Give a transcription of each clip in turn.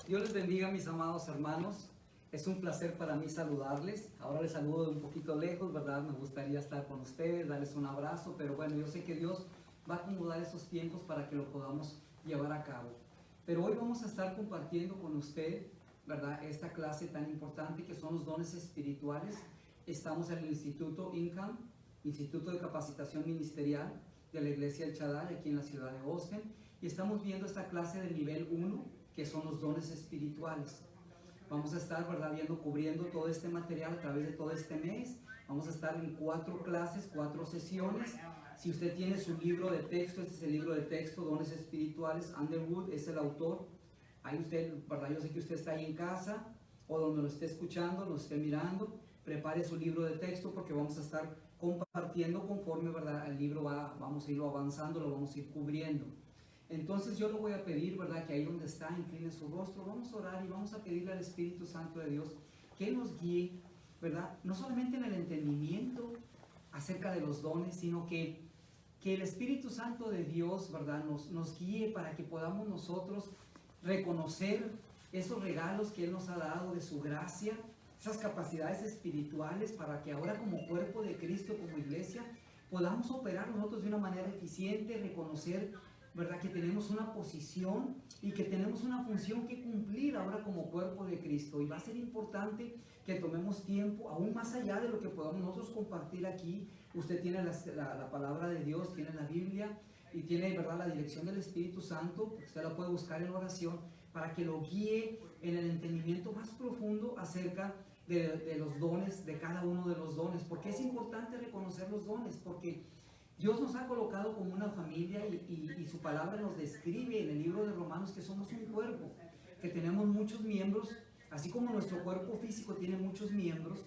Dios les bendiga, mis amados hermanos. Es un placer para mí saludarles. Ahora les saludo de un poquito lejos, ¿verdad? Me gustaría estar con ustedes, darles un abrazo, pero bueno, yo sé que Dios va a acomodar esos tiempos para que lo podamos llevar a cabo. Pero hoy vamos a estar compartiendo con usted, ¿verdad?, esta clase tan importante que son los dones espirituales. Estamos en el Instituto INCAM, Instituto de Capacitación Ministerial de la Iglesia El Shaddai, aquí en la ciudad de Austin, y estamos viendo esta clase de nivel 1, que son los dones espirituales. Vamos a estar, ¿verdad?, cubriendo todo este material a través de todo este mes. Vamos a estar en 4 clases, 4 sesiones. Si usted tiene su libro de texto, este es el libro de texto, Dones Espirituales. Underwood es el autor. Ahí usted, ¿verdad?, yo sé que usted está ahí en casa o donde lo esté escuchando, lo esté mirando. Prepare su libro de texto porque vamos a estar compartiendo conforme, ¿verdad?, el libro vamos a irlo avanzando, lo vamos a ir cubriendo. Entonces yo le voy a pedir, ¿verdad?, que ahí donde está, incline su rostro, vamos a orar y vamos a pedirle al Espíritu Santo de Dios que nos guíe, ¿verdad?, no solamente en el entendimiento acerca de los dones, sino que el Espíritu Santo de Dios, ¿verdad?, nos guíe para que podamos nosotros reconocer esos regalos que Él nos ha dado de su gracia, esas capacidades espirituales, para que ahora como cuerpo de Cristo, como iglesia, podamos operar nosotros de una manera eficiente, reconocer, ¿verdad?, que tenemos una posición y que tenemos una función que cumplir ahora como cuerpo de Cristo. Y va a ser importante que tomemos tiempo, aún más allá de lo que podamos nosotros compartir aquí. Usted tiene la palabra de Dios, tiene la Biblia y tiene, ¿verdad?, la dirección del Espíritu Santo. Usted la puede buscar en oración para que lo guíe en el entendimiento más profundo acerca de los dones, de cada uno de los dones. Porque es importante reconocer los dones, porque Dios nos ha colocado como una familia y su palabra nos describe en el libro de Romanos que somos un cuerpo, que tenemos muchos miembros, así como nuestro cuerpo físico tiene muchos miembros,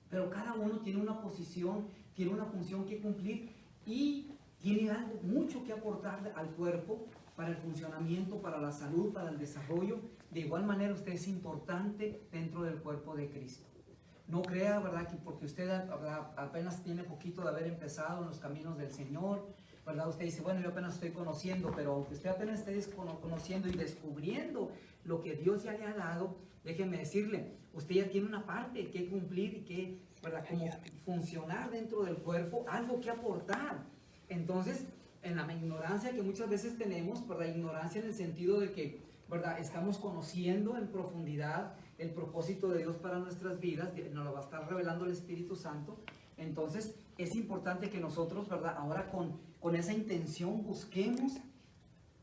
pero cada uno tiene una posición, tiene una función que cumplir y tiene algo, mucho que aportar al cuerpo para el funcionamiento, para la salud, para el desarrollo. De igual manera usted es importante dentro del cuerpo de Cristo. No crea, ¿verdad?, que porque usted apenas tiene poquito de haber empezado en los caminos del Señor, ¿verdad? Usted dice, bueno, yo apenas estoy conociendo, pero aunque usted apenas esté conociendo y descubriendo lo que Dios ya le ha dado, déjeme decirle, usted ya tiene una parte que cumplir y que, ¿verdad?, como funcionar dentro del cuerpo, algo que aportar. Entonces, en la ignorancia que muchas veces tenemos, ¿verdad?, ignorancia en el sentido de que, ¿verdad?, estamos conociendo en profundidad el propósito de Dios para nuestras vidas, nos lo va a estar revelando el Espíritu Santo. Entonces es importante que nosotros, ¿verdad?, ahora con esa intención busquemos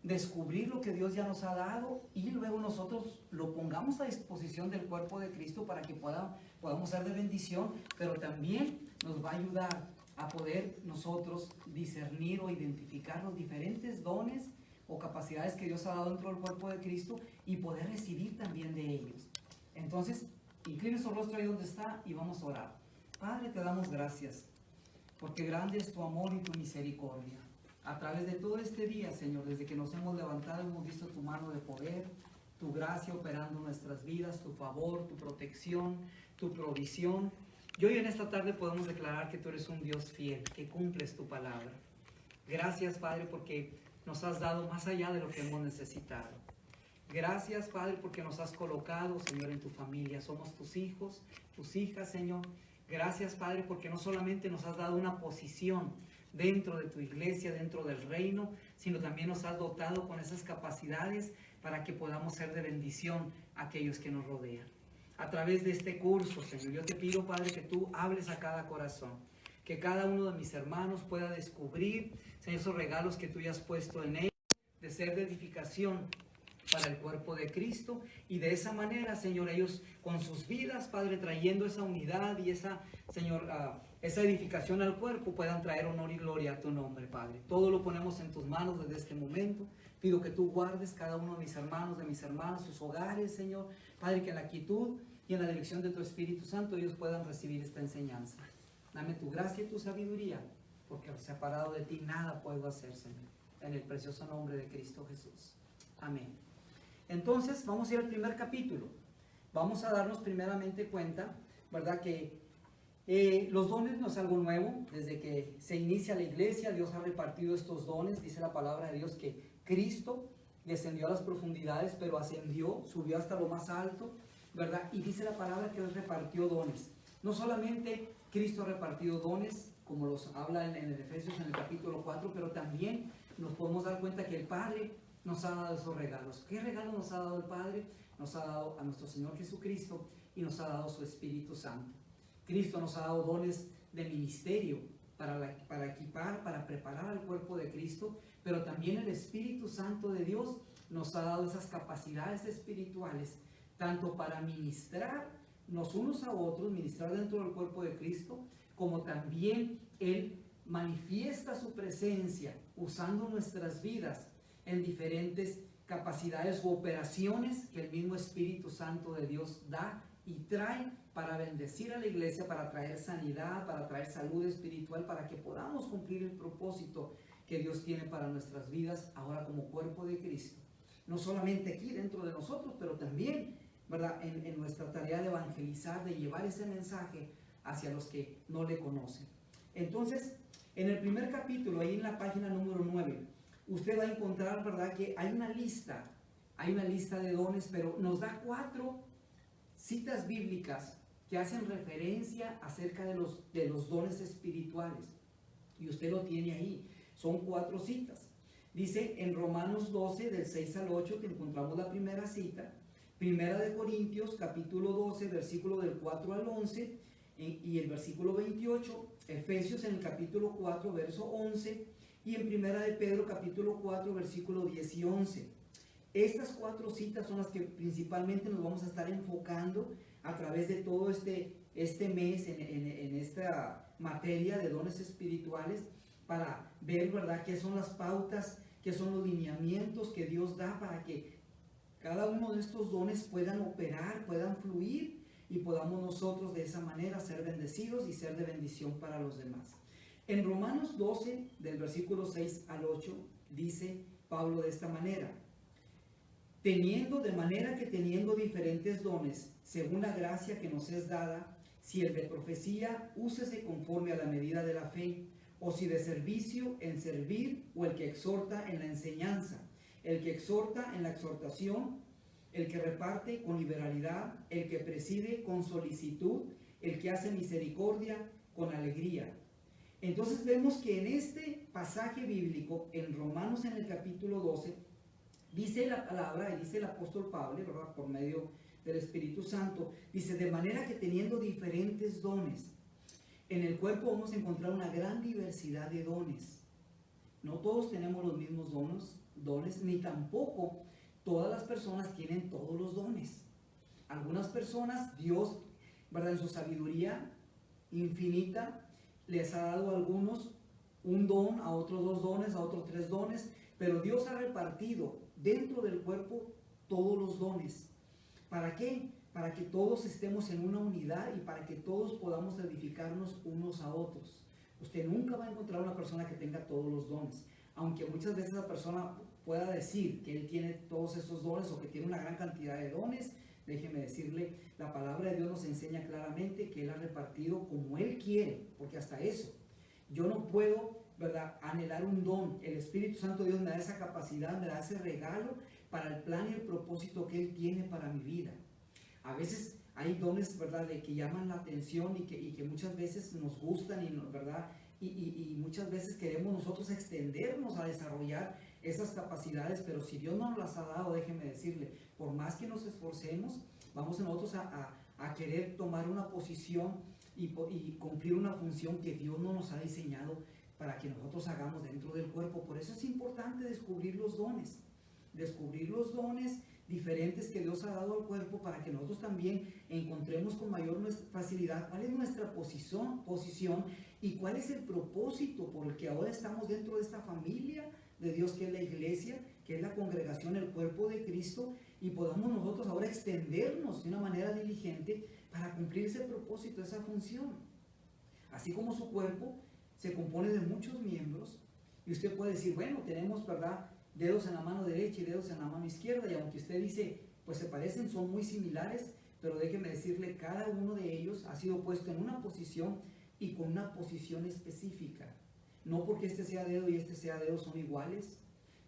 descubrir lo que Dios ya nos ha dado y luego nosotros lo pongamos a disposición del cuerpo de Cristo para que podamos ser de bendición, pero también nos va a ayudar a poder nosotros discernir o identificar los diferentes dones o capacidades que Dios ha dado dentro del cuerpo de Cristo y poder recibir también de ellos. Entonces, incline su rostro ahí donde está y vamos a orar. Padre, te damos gracias, porque grande es tu amor y tu misericordia. A través de todo este día, Señor, desde que nos hemos levantado, hemos visto tu mano de poder, tu gracia operando en nuestras vidas, tu favor, tu protección, tu provisión. Y hoy en esta tarde podemos declarar que tú eres un Dios fiel, que cumples tu palabra. Gracias, Padre, porque nos has dado más allá de lo que hemos necesitado. Gracias, Padre, porque nos has colocado, Señor, en tu familia. Somos tus hijos, tus hijas, Señor. Gracias, Padre, porque no solamente nos has dado una posición dentro de tu iglesia, dentro del reino, sino también nos has dotado con esas capacidades para que podamos ser de bendición a aquellos que nos rodean. A través de este curso, Señor, yo te pido, Padre, que tú hables a cada corazón, que cada uno de mis hermanos pueda descubrir, Señor, esos regalos que tú ya has puesto en ellos, de ser de edificación para el cuerpo de Cristo, y de esa manera, Señor, ellos con sus vidas, Padre, trayendo esa unidad y esa, Señor, esa edificación al cuerpo, puedan traer honor y gloria a tu nombre, Padre. Todo lo ponemos en tus manos desde este momento. Pido que tú guardes cada uno de mis hermanos, de mis hermanas, sus hogares, Señor. Padre, que en la quietud y en la dirección de tu Espíritu Santo ellos puedan recibir esta enseñanza. Dame tu gracia y tu sabiduría, porque separado de ti nada puedo hacer, Señor. En el precioso nombre de Cristo Jesús. Amén. Entonces, vamos a ir al primer capítulo. Vamos a darnos primeramente cuenta, ¿verdad?, que los dones no es algo nuevo. Desde que se inicia la iglesia, Dios ha repartido estos dones. Dice la palabra de Dios que Cristo descendió a las profundidades, pero ascendió, subió hasta lo más alto, ¿verdad? Y dice la palabra que Él repartió dones. No solamente Cristo ha repartido dones, como los habla en el Efesios en el capítulo 4, pero también nos podemos dar cuenta que el Padre nos ha dado esos regalos. ¿Qué regalo nos ha dado el Padre? Nos ha dado a nuestro Señor Jesucristo y nos ha dado su Espíritu Santo. Cristo nos ha dado dones de ministerio para equipar, para preparar al cuerpo de Cristo, pero también el Espíritu Santo de Dios nos ha dado esas capacidades espirituales, tanto para ministrarnos unos a otros, ministrar dentro del cuerpo de Cristo, como también Él manifiesta su presencia usando nuestras vidas en diferentes capacidades u operaciones que el mismo Espíritu Santo de Dios da y trae para bendecir a la iglesia, para traer sanidad, para traer salud espiritual, para que podamos cumplir el propósito que Dios tiene para nuestras vidas ahora como cuerpo de Cristo. No solamente aquí dentro de nosotros, pero también, ¿verdad?, en nuestra tarea de evangelizar, de llevar ese mensaje hacia los que no le conocen. Entonces, en el primer capítulo, ahí en la página número 9, usted va a encontrar, ¿verdad?, que hay una lista de dones, pero nos da 4 citas bíblicas que hacen referencia acerca de los dones espirituales. Y usted lo tiene ahí. Son 4 citas. Dice en Romanos 12, del 6 al 8, que encontramos la primera cita. Primera de Corintios, capítulo 12, versículo del 4 al 11, y el versículo 28. Efesios en el capítulo 4, verso 11. Y en Primera de Pedro, capítulo 4, versículo 10 y 11. Estas 4 citas son las que principalmente nos vamos a estar enfocando a través de todo este mes en esta materia de dones espirituales, para ver, ¿verdad?, qué son las pautas, qué son los lineamientos que Dios da para que cada uno de estos dones puedan operar, puedan fluir y podamos nosotros de esa manera ser bendecidos y ser de bendición para los demás. En Romanos 12, del versículo 6 al 8, dice Pablo de esta manera: teniendo diferentes dones, según la gracia que nos es dada, si el de profecía, úsese conforme a la medida de la fe, o si de servicio, en servir, o el que exhorta en la enseñanza, el que exhorta en la exhortación, el que reparte con liberalidad, el que preside con solicitud, el que hace misericordia con alegría. Entonces vemos que en este pasaje bíblico, en Romanos en el capítulo 12, dice la palabra, y dice el apóstol Pablo, ¿verdad?, por medio del Espíritu Santo, dice: de manera que teniendo diferentes dones, en el cuerpo vamos a encontrar una gran diversidad de dones. No todos tenemos los mismos dones, ni tampoco todas las personas tienen todos los dones. Algunas personas, Dios, ¿verdad?, en su sabiduría infinita, les ha dado a algunos un don, a otros 2 dones, a otros 3 dones, pero Dios ha repartido dentro del cuerpo todos los dones. ¿Para qué? Para que todos estemos en una unidad y para que todos podamos edificarnos unos a otros. Usted nunca va a encontrar una persona que tenga todos los dones, aunque muchas veces la persona pueda decir que él tiene todos esos dones o que tiene una gran cantidad de dones. Déjeme decirle, la palabra de Dios nos enseña claramente que Él ha repartido como Él quiere, porque hasta eso, yo no puedo, ¿verdad?, anhelar un don. El Espíritu Santo de Dios me da esa capacidad, me da ese regalo para el plan y el propósito que Él tiene para mi vida. A veces hay dones, ¿verdad?, de que llaman la atención y que muchas veces nos gustan, ¿verdad?, y muchas veces queremos nosotros extendernos a desarrollar esas capacidades, pero si Dios no nos las ha dado, déjeme decirle, por más que nos esforcemos, vamos nosotros a querer tomar una posición y cumplir una función que Dios no nos ha diseñado para que nosotros hagamos dentro del cuerpo. Por eso es importante descubrir los dones diferentes que Dios ha dado al cuerpo, para que nosotros también encontremos con mayor facilidad cuál es nuestra posición y cuál es el propósito por el que ahora estamos dentro de esta familia de Dios, que es la iglesia, que es la congregación, el cuerpo de Cristo, y podamos nosotros ahora extendernos de una manera diligente para cumplir ese propósito, esa función. Así como su cuerpo se compone de muchos miembros, y usted puede decir, bueno, tenemos, ¿verdad?, dedos en la mano derecha y dedos en la mano izquierda, y aunque usted dice, pues se parecen, son muy similares, pero déjeme decirle, cada uno de ellos ha sido puesto en una posición y con una posición específica. No porque este sea dedo y este sea dedo son iguales,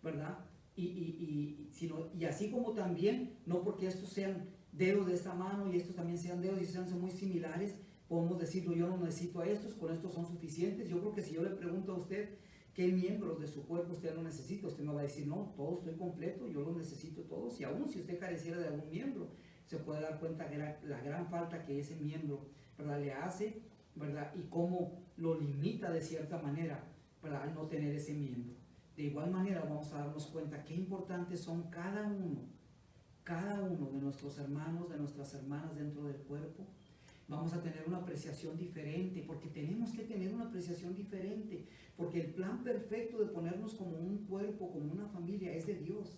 ¿verdad? y así como también, no porque estos sean dedos de esta mano y estos también sean dedos y sean muy similares, podemos decirlo, yo no necesito a estos, con estos son suficientes. Yo creo que si yo le pregunto a usted qué miembros de su cuerpo usted no necesita, usted me va a decir, no, todo estoy completo, yo los necesito todos. Y aún si usted careciera de algún miembro, se puede dar cuenta de la gran falta que ese miembro, ¿verdad?, le hace, ¿verdad?, y cómo lo limita de cierta manera, ¿verdad?, al no tener ese miembro. De igual manera vamos a darnos cuenta qué importantes son cada uno de nuestros hermanos, de nuestras hermanas dentro del cuerpo. Vamos a tener una apreciación diferente, porque tenemos que tener una apreciación diferente, porque el plan perfecto de ponernos como un cuerpo, como una familia, es de Dios,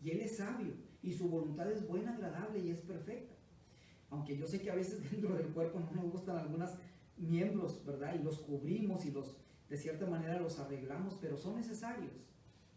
y Él es sabio, y su voluntad es buena, agradable y es perfecta. Aunque yo sé que a veces dentro del cuerpo no nos gustan algunos miembros, ¿verdad?, y los cubrimos y de cierta manera los arreglamos, pero son necesarios.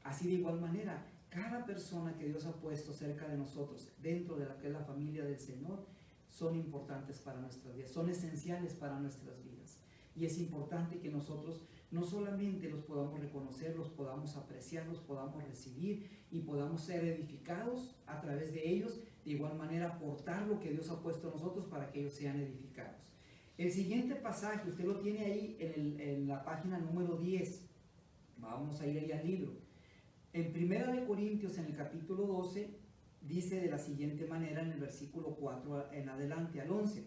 Así de igual manera, cada persona que Dios ha puesto cerca de nosotros, dentro de la que es la familia del Señor, son importantes para nuestras vidas, son esenciales para nuestras vidas. Y es importante que nosotros no solamente los podamos reconocer, los podamos apreciar, los podamos recibir y podamos ser edificados a través de ellos, de igual manera aportar lo que Dios ha puesto en nosotros para que ellos sean edificados. El siguiente pasaje, usted lo tiene ahí en la página número 10, vamos a ir ahí al libro. En 1 Corintios, en el capítulo 12, dice de la siguiente manera en el versículo 4 en adelante al 11: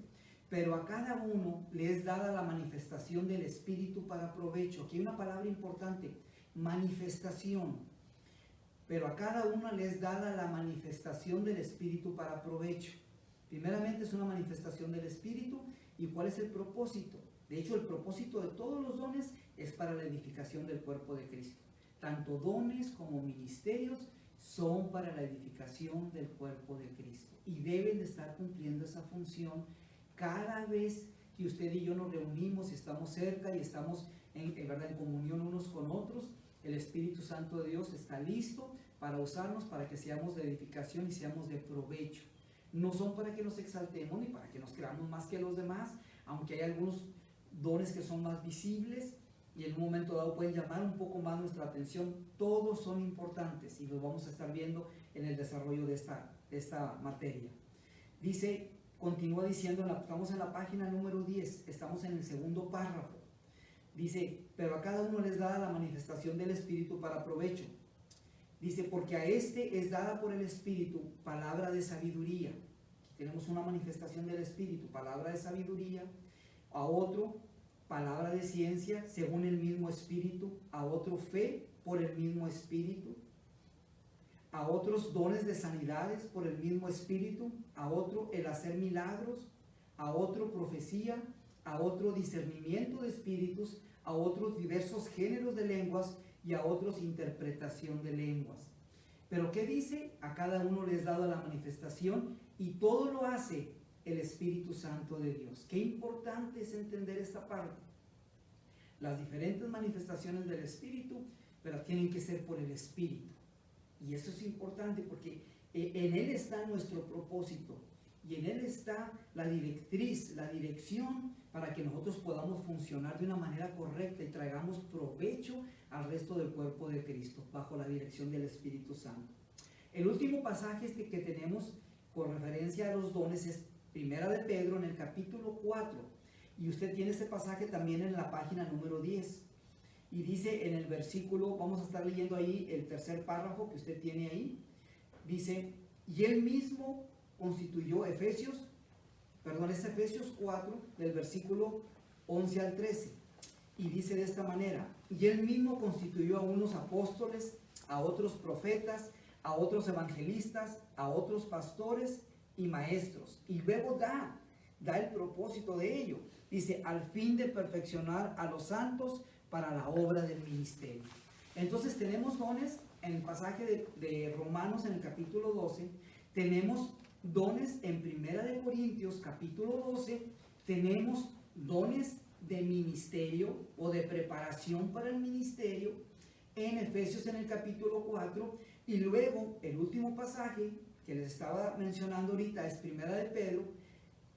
pero a cada uno le es dada la manifestación del Espíritu para provecho. Aquí hay una palabra importante, manifestación. Pero a cada uno le es dada la manifestación del Espíritu para provecho. Primeramente es una manifestación del Espíritu. ¿Y cuál es el propósito? De hecho, el propósito de todos los dones es para la edificación del cuerpo de Cristo. Tanto dones como ministerios son para la edificación del cuerpo de Cristo y deben de estar cumpliendo esa función cada vez que usted y yo nos reunimos y estamos cerca y estamos en comunión unos con otros. El Espíritu Santo de Dios está listo para usarnos, para que seamos de edificación y seamos de provecho. No son para que nos exaltemos ni para que nos creamos más que los demás, aunque hay algunos dones que son más visibles y en un momento dado pueden llamar un poco más nuestra atención. Todos son importantes y los vamos a estar viendo en el desarrollo de esta materia. Dice, continúa diciendo, estamos en la página número 10, estamos en el segundo párrafo. Dice, pero a cada uno les da la manifestación del Espíritu para provecho. Dice, porque a este es dada por el Espíritu palabra de sabiduría. Aquí tenemos una manifestación del Espíritu, palabra de sabiduría. A otro, palabra de ciencia, según el mismo Espíritu. A otro, fe por el mismo Espíritu. A otros, dones de sanidades por el mismo Espíritu. A otro, el hacer milagros. A otro, profecía. A otro, discernimiento de espíritus. A otros, diversos géneros de lenguas. Y a otros, interpretación de lenguas. Pero ¿qué dice? A cada uno les es dado la manifestación y todo lo hace el Espíritu Santo de Dios. Qué importante es entender esta parte. Las diferentes manifestaciones del Espíritu, pero tienen que ser por el Espíritu. Y eso es importante porque en Él está nuestro propósito y en Él está la directriz, la dirección para que nosotros podamos funcionar de una manera correcta y traigamos provecho al resto del cuerpo de Cristo bajo la dirección del Espíritu Santo. El último pasaje que tenemos con referencia a los dones es 1 de Pedro en el capítulo 4 y usted tiene ese pasaje también en la página número 10 y dice en el versículo, vamos a estar leyendo ahí el tercer párrafo que usted tiene ahí, dice, y Él mismo constituyó es Efesios 4 del versículo 11 al 13 y dice de esta manera, y Él mismo constituyó a unos apóstoles, a otros profetas, a otros evangelistas, a otros pastores y maestros, y luego da el propósito de ello, dice, al fin de perfeccionar a los santos para la obra del ministerio. Entonces tenemos dones en el pasaje de Romanos en el capítulo 12, tenemos dones en 1 Corintios capítulo 12, tenemos dones de ministerio o de preparación para el ministerio en Efesios en el capítulo 4 y luego el último pasaje que les estaba mencionando ahorita es 1 de Pedro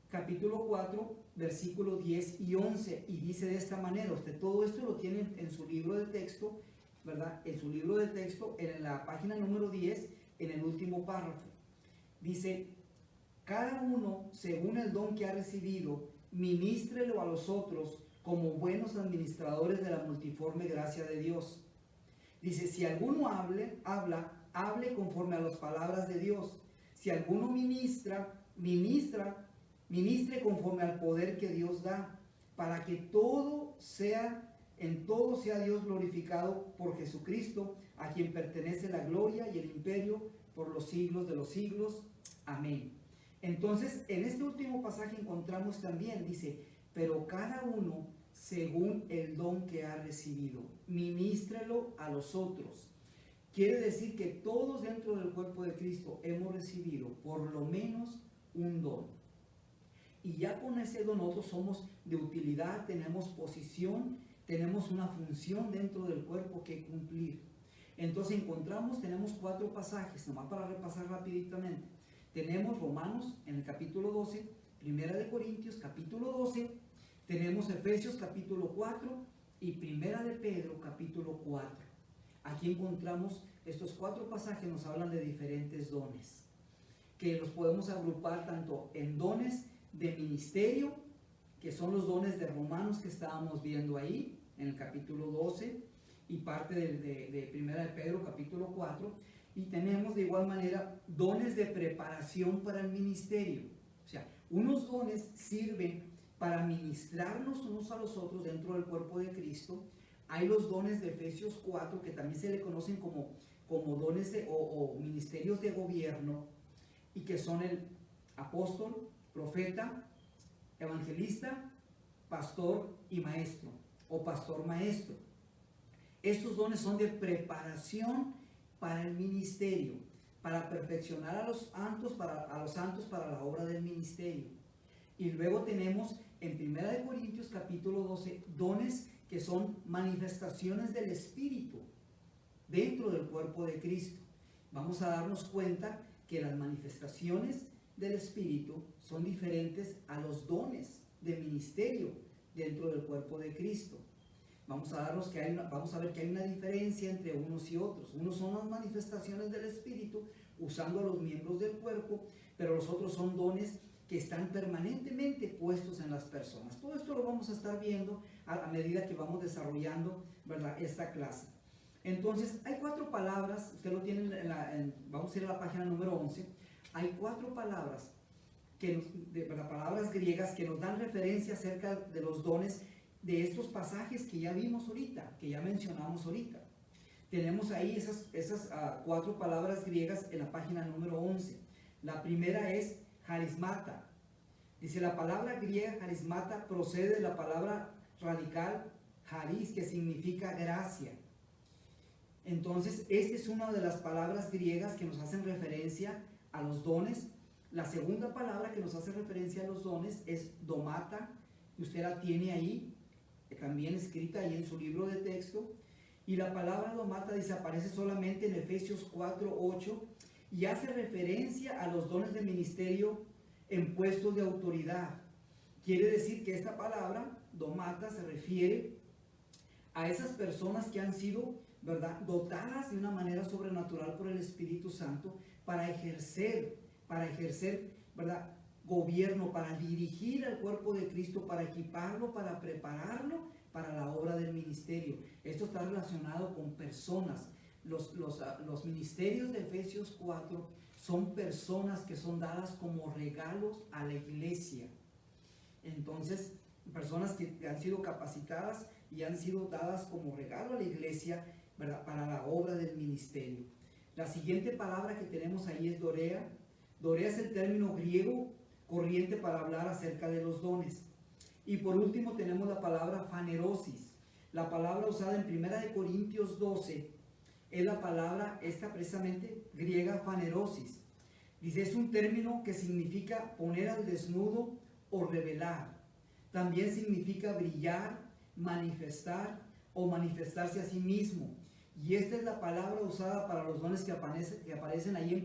capítulo 4 versículos 10 y 11 y dice de esta manera, usted todo esto lo tiene en su libro de texto, ¿verdad? En su libro de texto, en la página número 10, en el último párrafo. Dice, cada uno, según el don que ha recibido, ministrelo a los otros como buenos administradores de la multiforme gracia de Dios. Dice, si alguno hable conforme a las palabras de Dios. Si alguno ministre conforme al poder que Dios da, para que en todo sea Dios glorificado por Jesucristo, a quien pertenece la gloria y el imperio por los siglos de los siglos. Amén. Entonces, en este último pasaje encontramos también, dice, pero cada uno según el don que ha recibido, ministrelo a los otros. Quiere decir que todos dentro del cuerpo de Cristo hemos recibido por lo menos un don. Y ya con ese don nosotros somos de utilidad, tenemos posición, tenemos una función dentro del cuerpo que cumplir. Entonces tenemos 4 pasajes, nomás para repasar rápidamente. Tenemos Romanos en el capítulo 12, Primera de Corintios capítulo 12, tenemos Efesios capítulo 4 y Primera de Pedro capítulo 4. Aquí encontramos estos 4 pasajes, nos hablan de diferentes dones, que los podemos agrupar tanto en dones de ministerio, que son los dones de Romanos que estábamos viendo ahí, en el capítulo 12, y parte de Primera de Pedro, capítulo 4, y tenemos de igual manera dones de preparación para el ministerio. O sea, unos dones sirven para ministrarnos unos a los otros dentro del cuerpo de Cristo. Hay los dones de Efesios 4, que también se le conocen como dones o ministerios de gobierno, y que son el apóstol, profeta, evangelista, pastor y maestro, o pastor maestro. Estos dones son de preparación para el ministerio, para perfeccionar a los santos para la obra del ministerio. Y luego tenemos en 1 Corintios capítulo 12 dones que son manifestaciones del Espíritu dentro del cuerpo de Cristo. Vamos a darnos cuenta que las manifestaciones del Espíritu son diferentes a los dones de ministerio dentro del cuerpo de Cristo. Vamos a ver que hay una diferencia entre unos y otros. Unos son las manifestaciones del Espíritu usando a los miembros del cuerpo, pero los otros son dones que están permanentemente puestos en las personas. Todo esto lo vamos a estar viendo a medida que vamos desarrollando, ¿verdad?, esta clase. Entonces, hay 4 palabras, usted lo tiene vamos a ir a la página número 11, hay 4 palabras, palabras griegas que nos dan referencia acerca de los dones de estos pasajes que ya vimos ahorita, que ya mencionamos ahorita. Tenemos ahí esas 4 palabras griegas en la página número 11. La primera es charismata. Dice, la palabra griega charismata procede de la palabra radical charis, que significa gracia. Entonces, esta es una de las palabras griegas que nos hacen referencia a los dones. La segunda palabra que nos hace referencia a los dones es domata, que usted la tiene ahí, también escrita ahí en su libro de texto. Y la palabra domata dice, aparece solamente en Efesios 4:8 y hace referencia a los dones de ministerio en puestos de autoridad. Quiere decir que esta palabra, domata, se refiere a esas personas que han sido, ¿verdad?, dotadas de una manera sobrenatural por el Espíritu Santo para ejercer, ¿verdad?, gobierno, para dirigir al cuerpo de Cristo, para equiparlo, para prepararlo para la obra del ministerio. Esto está relacionado con personas. Los ministerios de Efesios 4 son personas que son dadas como regalos a la iglesia. Entonces, personas que han sido capacitadas y han sido dadas como regalo a la iglesia, ¿verdad?, para la obra del ministerio. La siguiente palabra que tenemos ahí es dorea. Dorea es el término griego corriente para hablar acerca de los dones. Y por último tenemos la palabra fanerosis. La palabra usada en 1 Corintios 12 es la palabra esta precisamente griega fanerosis. Dice, es un término que significa poner al desnudo o revelar. También significa brillar, manifestar o manifestarse a sí mismo. Y esta es la palabra usada para los dones que aparecen ahí en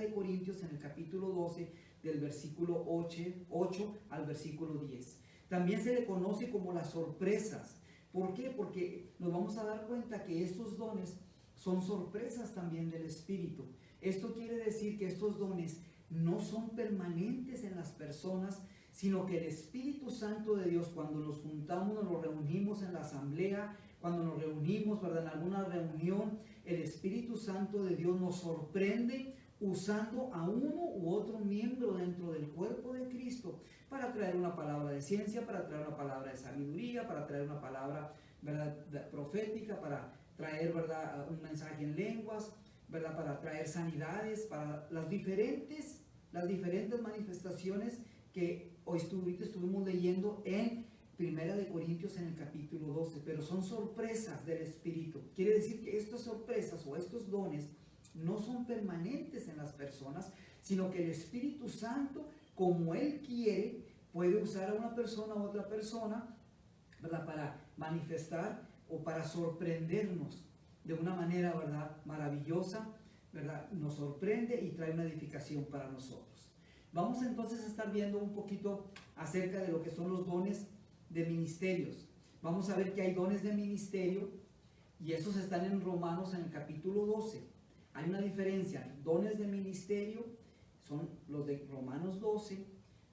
1 Corintios en el capítulo 12 del versículo 8 al versículo 10. También se le conoce como las sorpresas. ¿Por qué? Porque nos vamos a dar cuenta que estos dones son sorpresas también del Espíritu. Esto quiere decir que estos dones no son permanentes en las personas, sino que el Espíritu Santo de Dios, cuando nos juntamos, nos reunimos en la asamblea, cuando nos reunimos, ¿verdad?, en alguna reunión, el Espíritu Santo de Dios nos sorprende usando a uno u otro miembro dentro del cuerpo de Cristo para traer una palabra de ciencia, para traer una palabra de sabiduría, para traer una palabra, ¿verdad?, profética, para traer, ¿verdad?, un mensaje en lenguas, ¿verdad?, para traer sanidades, para las diferentes manifestaciones que hoy estuvimos leyendo en Primera de Corintios en el capítulo 12, pero son sorpresas del Espíritu. Quiere decir que estas sorpresas o estos dones no son permanentes en las personas, sino que el Espíritu Santo, como Él quiere, puede usar a una persona u otra persona, ¿verdad?, para manifestar o para sorprendernos de una manera, ¿verdad?, maravillosa, ¿verdad? Nos sorprende y trae una edificación para nosotros. Vamos entonces a estar viendo un poquito acerca de lo que son los dones de ministerios. Vamos a ver que hay dones de ministerio y esos están en Romanos en el capítulo 12. Hay una diferencia. Dones de ministerio son los de Romanos 12.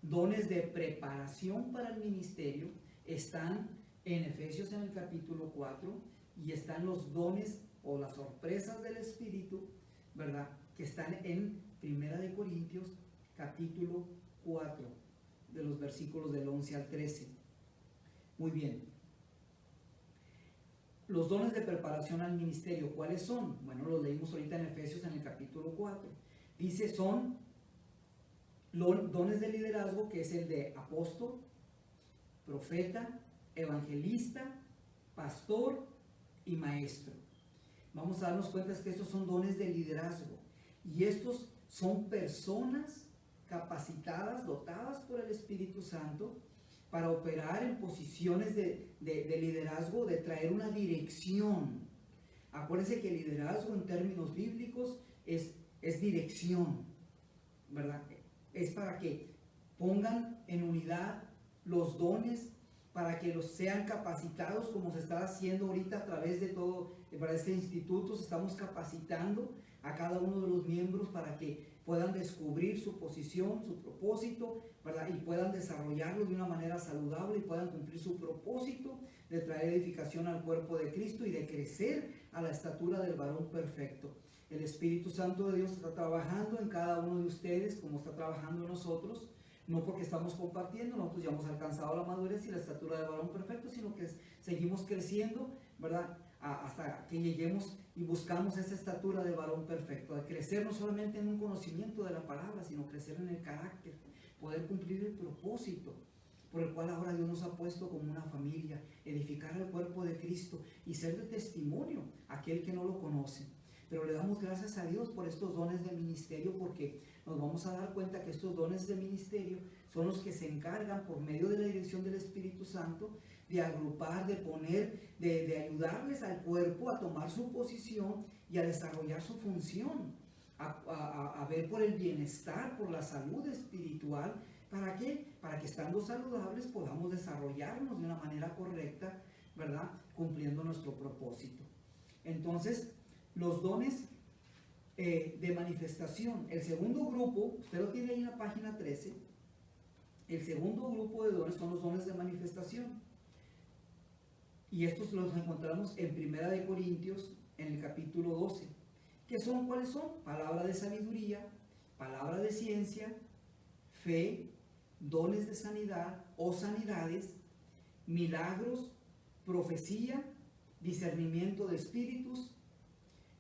Dones de preparación para el ministerio están en Efesios en el capítulo 4 y están los dones o las sorpresas del Espíritu, ¿verdad?, que están en Primera de Corintios capítulo 4 de los versículos del 11 al 13. Muy bien. Los dones de preparación al ministerio, ¿cuáles son? Bueno, los leímos ahorita en Efesios en el capítulo 4. Dice, son los dones de liderazgo, que es el de apóstol, profeta, evangelista, pastor y maestro. Vamos a darnos cuenta que estos son dones de liderazgo y estos son personas capacitadas, dotadas por el Espíritu Santo para operar en posiciones de liderazgo, de traer una dirección. Acuérdense que el liderazgo en términos bíblicos es dirección, ¿verdad? Es para que pongan en unidad los dones, para que los sean capacitados, como se está haciendo ahorita a través de todo, para este instituto, se estamos capacitando a cada uno de los miembros para que puedan descubrir su posición, su propósito, ¿verdad?, y puedan desarrollarlo de una manera saludable y puedan cumplir su propósito de traer edificación al cuerpo de Cristo y de crecer a la estatura del varón perfecto. El Espíritu Santo de Dios está trabajando en cada uno de ustedes como está trabajando en nosotros, no porque estamos compartiendo, nosotros ya hemos alcanzado la madurez y la estatura del varón perfecto, sino que seguimos creciendo, ¿verdad?, hasta que lleguemos y buscamos esa estatura del varón perfecto, de crecer no solamente en un conocimiento de la palabra, sino crecer en el carácter, poder cumplir el propósito por el cual ahora Dios nos ha puesto como una familia, edificar el cuerpo de Cristo y ser de testimonio a aquel que no lo conoce. Pero le damos gracias a Dios por estos dones de ministerio, porque nos vamos a dar cuenta que estos dones de ministerio son los que se encargan, por medio de la dirección del Espíritu Santo, de agrupar, de poner, de ayudarles al cuerpo a tomar su posición y a desarrollar su función, a ver por el bienestar, por la salud espiritual. ¿Para qué? Para que estando saludables podamos desarrollarnos de una manera correcta, ¿verdad?, cumpliendo nuestro propósito. Entonces, los dones de manifestación. El segundo grupo, usted lo tiene ahí en la página 13, el segundo grupo de dones son los dones de manifestación. Y estos los encontramos en Primera de Corintios, en el capítulo 12. ¿Qué son? ¿Cuáles son? Palabra de sabiduría, palabra de ciencia, fe, dones de sanidad o sanidades, milagros, profecía, discernimiento de espíritus,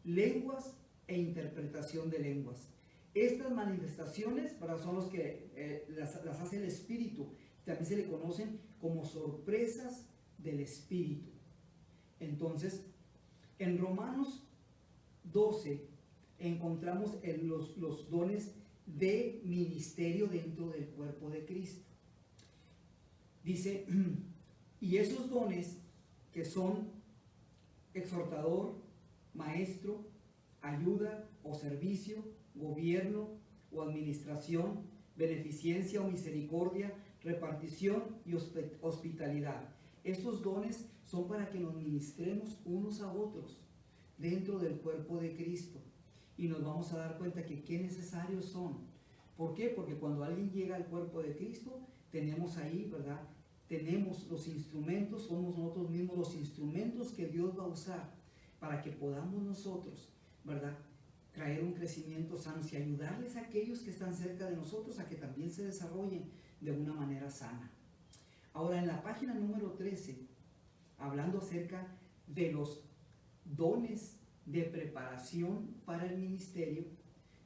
lenguas e interpretación de lenguas. Estas manifestaciones, ¿verdad?, son los que las hace el Espíritu. También se le conocen como sorpresas del Espíritu. Entonces, en Romanos 12 encontramos los dones de ministerio dentro del cuerpo de Cristo. Dice, y esos dones que son exhortador, maestro, ayuda o servicio, gobierno o administración, beneficencia o misericordia, repartición y hospitalidad. Estos dones son para que nos ministremos unos a otros dentro del cuerpo de Cristo. Y nos vamos a dar cuenta que qué necesarios son. ¿Por qué? Porque cuando alguien llega al cuerpo de Cristo, tenemos ahí, ¿verdad? Tenemos los instrumentos, somos nosotros mismos los instrumentos que Dios va a usar para que podamos nosotros, ¿verdad?, traer un crecimiento sano y ayudarles a aquellos que están cerca de nosotros a que también se desarrollen de una manera sana. Ahora, en la página número 13, hablando acerca de los dones de preparación para el ministerio,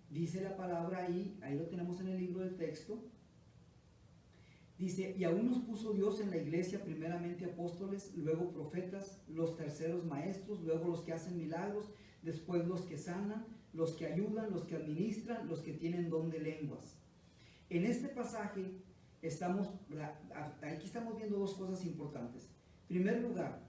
dice la palabra ahí lo tenemos en el libro del texto, dice: y aún nos puso Dios en la iglesia primeramente apóstoles, luego profetas, los terceros maestros, luego los que hacen milagros, después los que sanan, los que ayudan, los que administran, los que tienen don de lenguas. En este pasaje aquí estamos viendo dos cosas importantes. En primer lugar,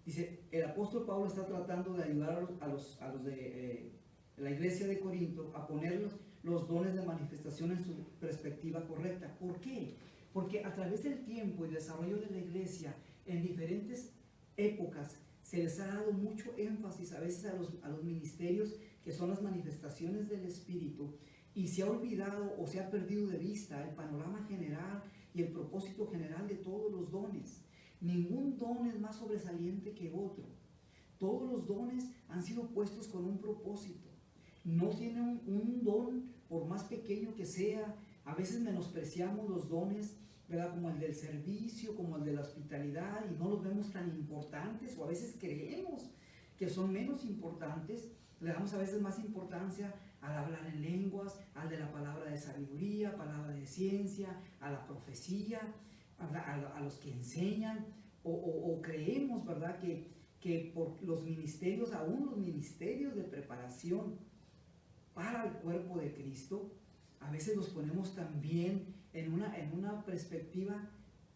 dice, el apóstol Pablo está tratando de ayudar a los de la iglesia de Corinto a poner los dones de manifestación en su perspectiva correcta. ¿Por qué? Porque a través del tiempo y desarrollo de la iglesia, en diferentes épocas, se les ha dado mucho énfasis a veces a los ministerios que son las manifestaciones del Espíritu, y se ha olvidado o se ha perdido de vista el panorama general y el propósito general de todos los dones. Ningún don es más sobresaliente que otro. Todos los dones han sido puestos con un propósito. No tiene un don, por más pequeño que sea. A veces menospreciamos los dones, ¿verdad?, como el del servicio, como el de la hospitalidad, y no los vemos tan importantes, o a veces creemos que son menos importantes. Le damos a veces más importancia al hablar en lenguas, al de la palabra de sabiduría, palabra de ciencia, a la profecía, a los que enseñan, o creemos, ¿verdad?, que por los ministerios, aún los ministerios de preparación para el cuerpo de Cristo, a veces los ponemos también en una perspectiva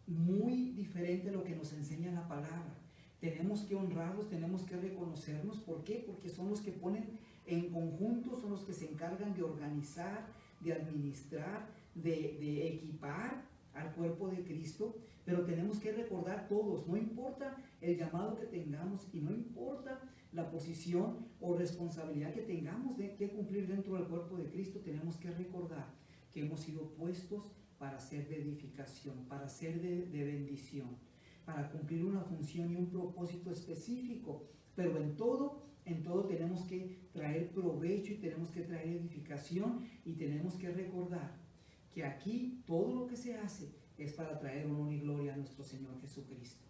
muy diferente a lo que nos enseña la palabra. Tenemos que honrarlos, tenemos que reconocernos. ¿Por qué? Porque son los que ponen en conjunto, son los que se encargan de organizar, de administrar, de equipar al cuerpo de Cristo. Pero tenemos que recordar todos, no importa el llamado que tengamos y no importa la posición o responsabilidad que tengamos que cumplir dentro del cuerpo de Cristo, tenemos que recordar que hemos sido puestos para ser de edificación, para ser de bendición, para cumplir una función y un propósito específico. Pero en todo tenemos que traer provecho y tenemos que traer edificación, y tenemos que recordar que aquí todo lo que se hace es para traer honor y gloria a nuestro Señor Jesucristo.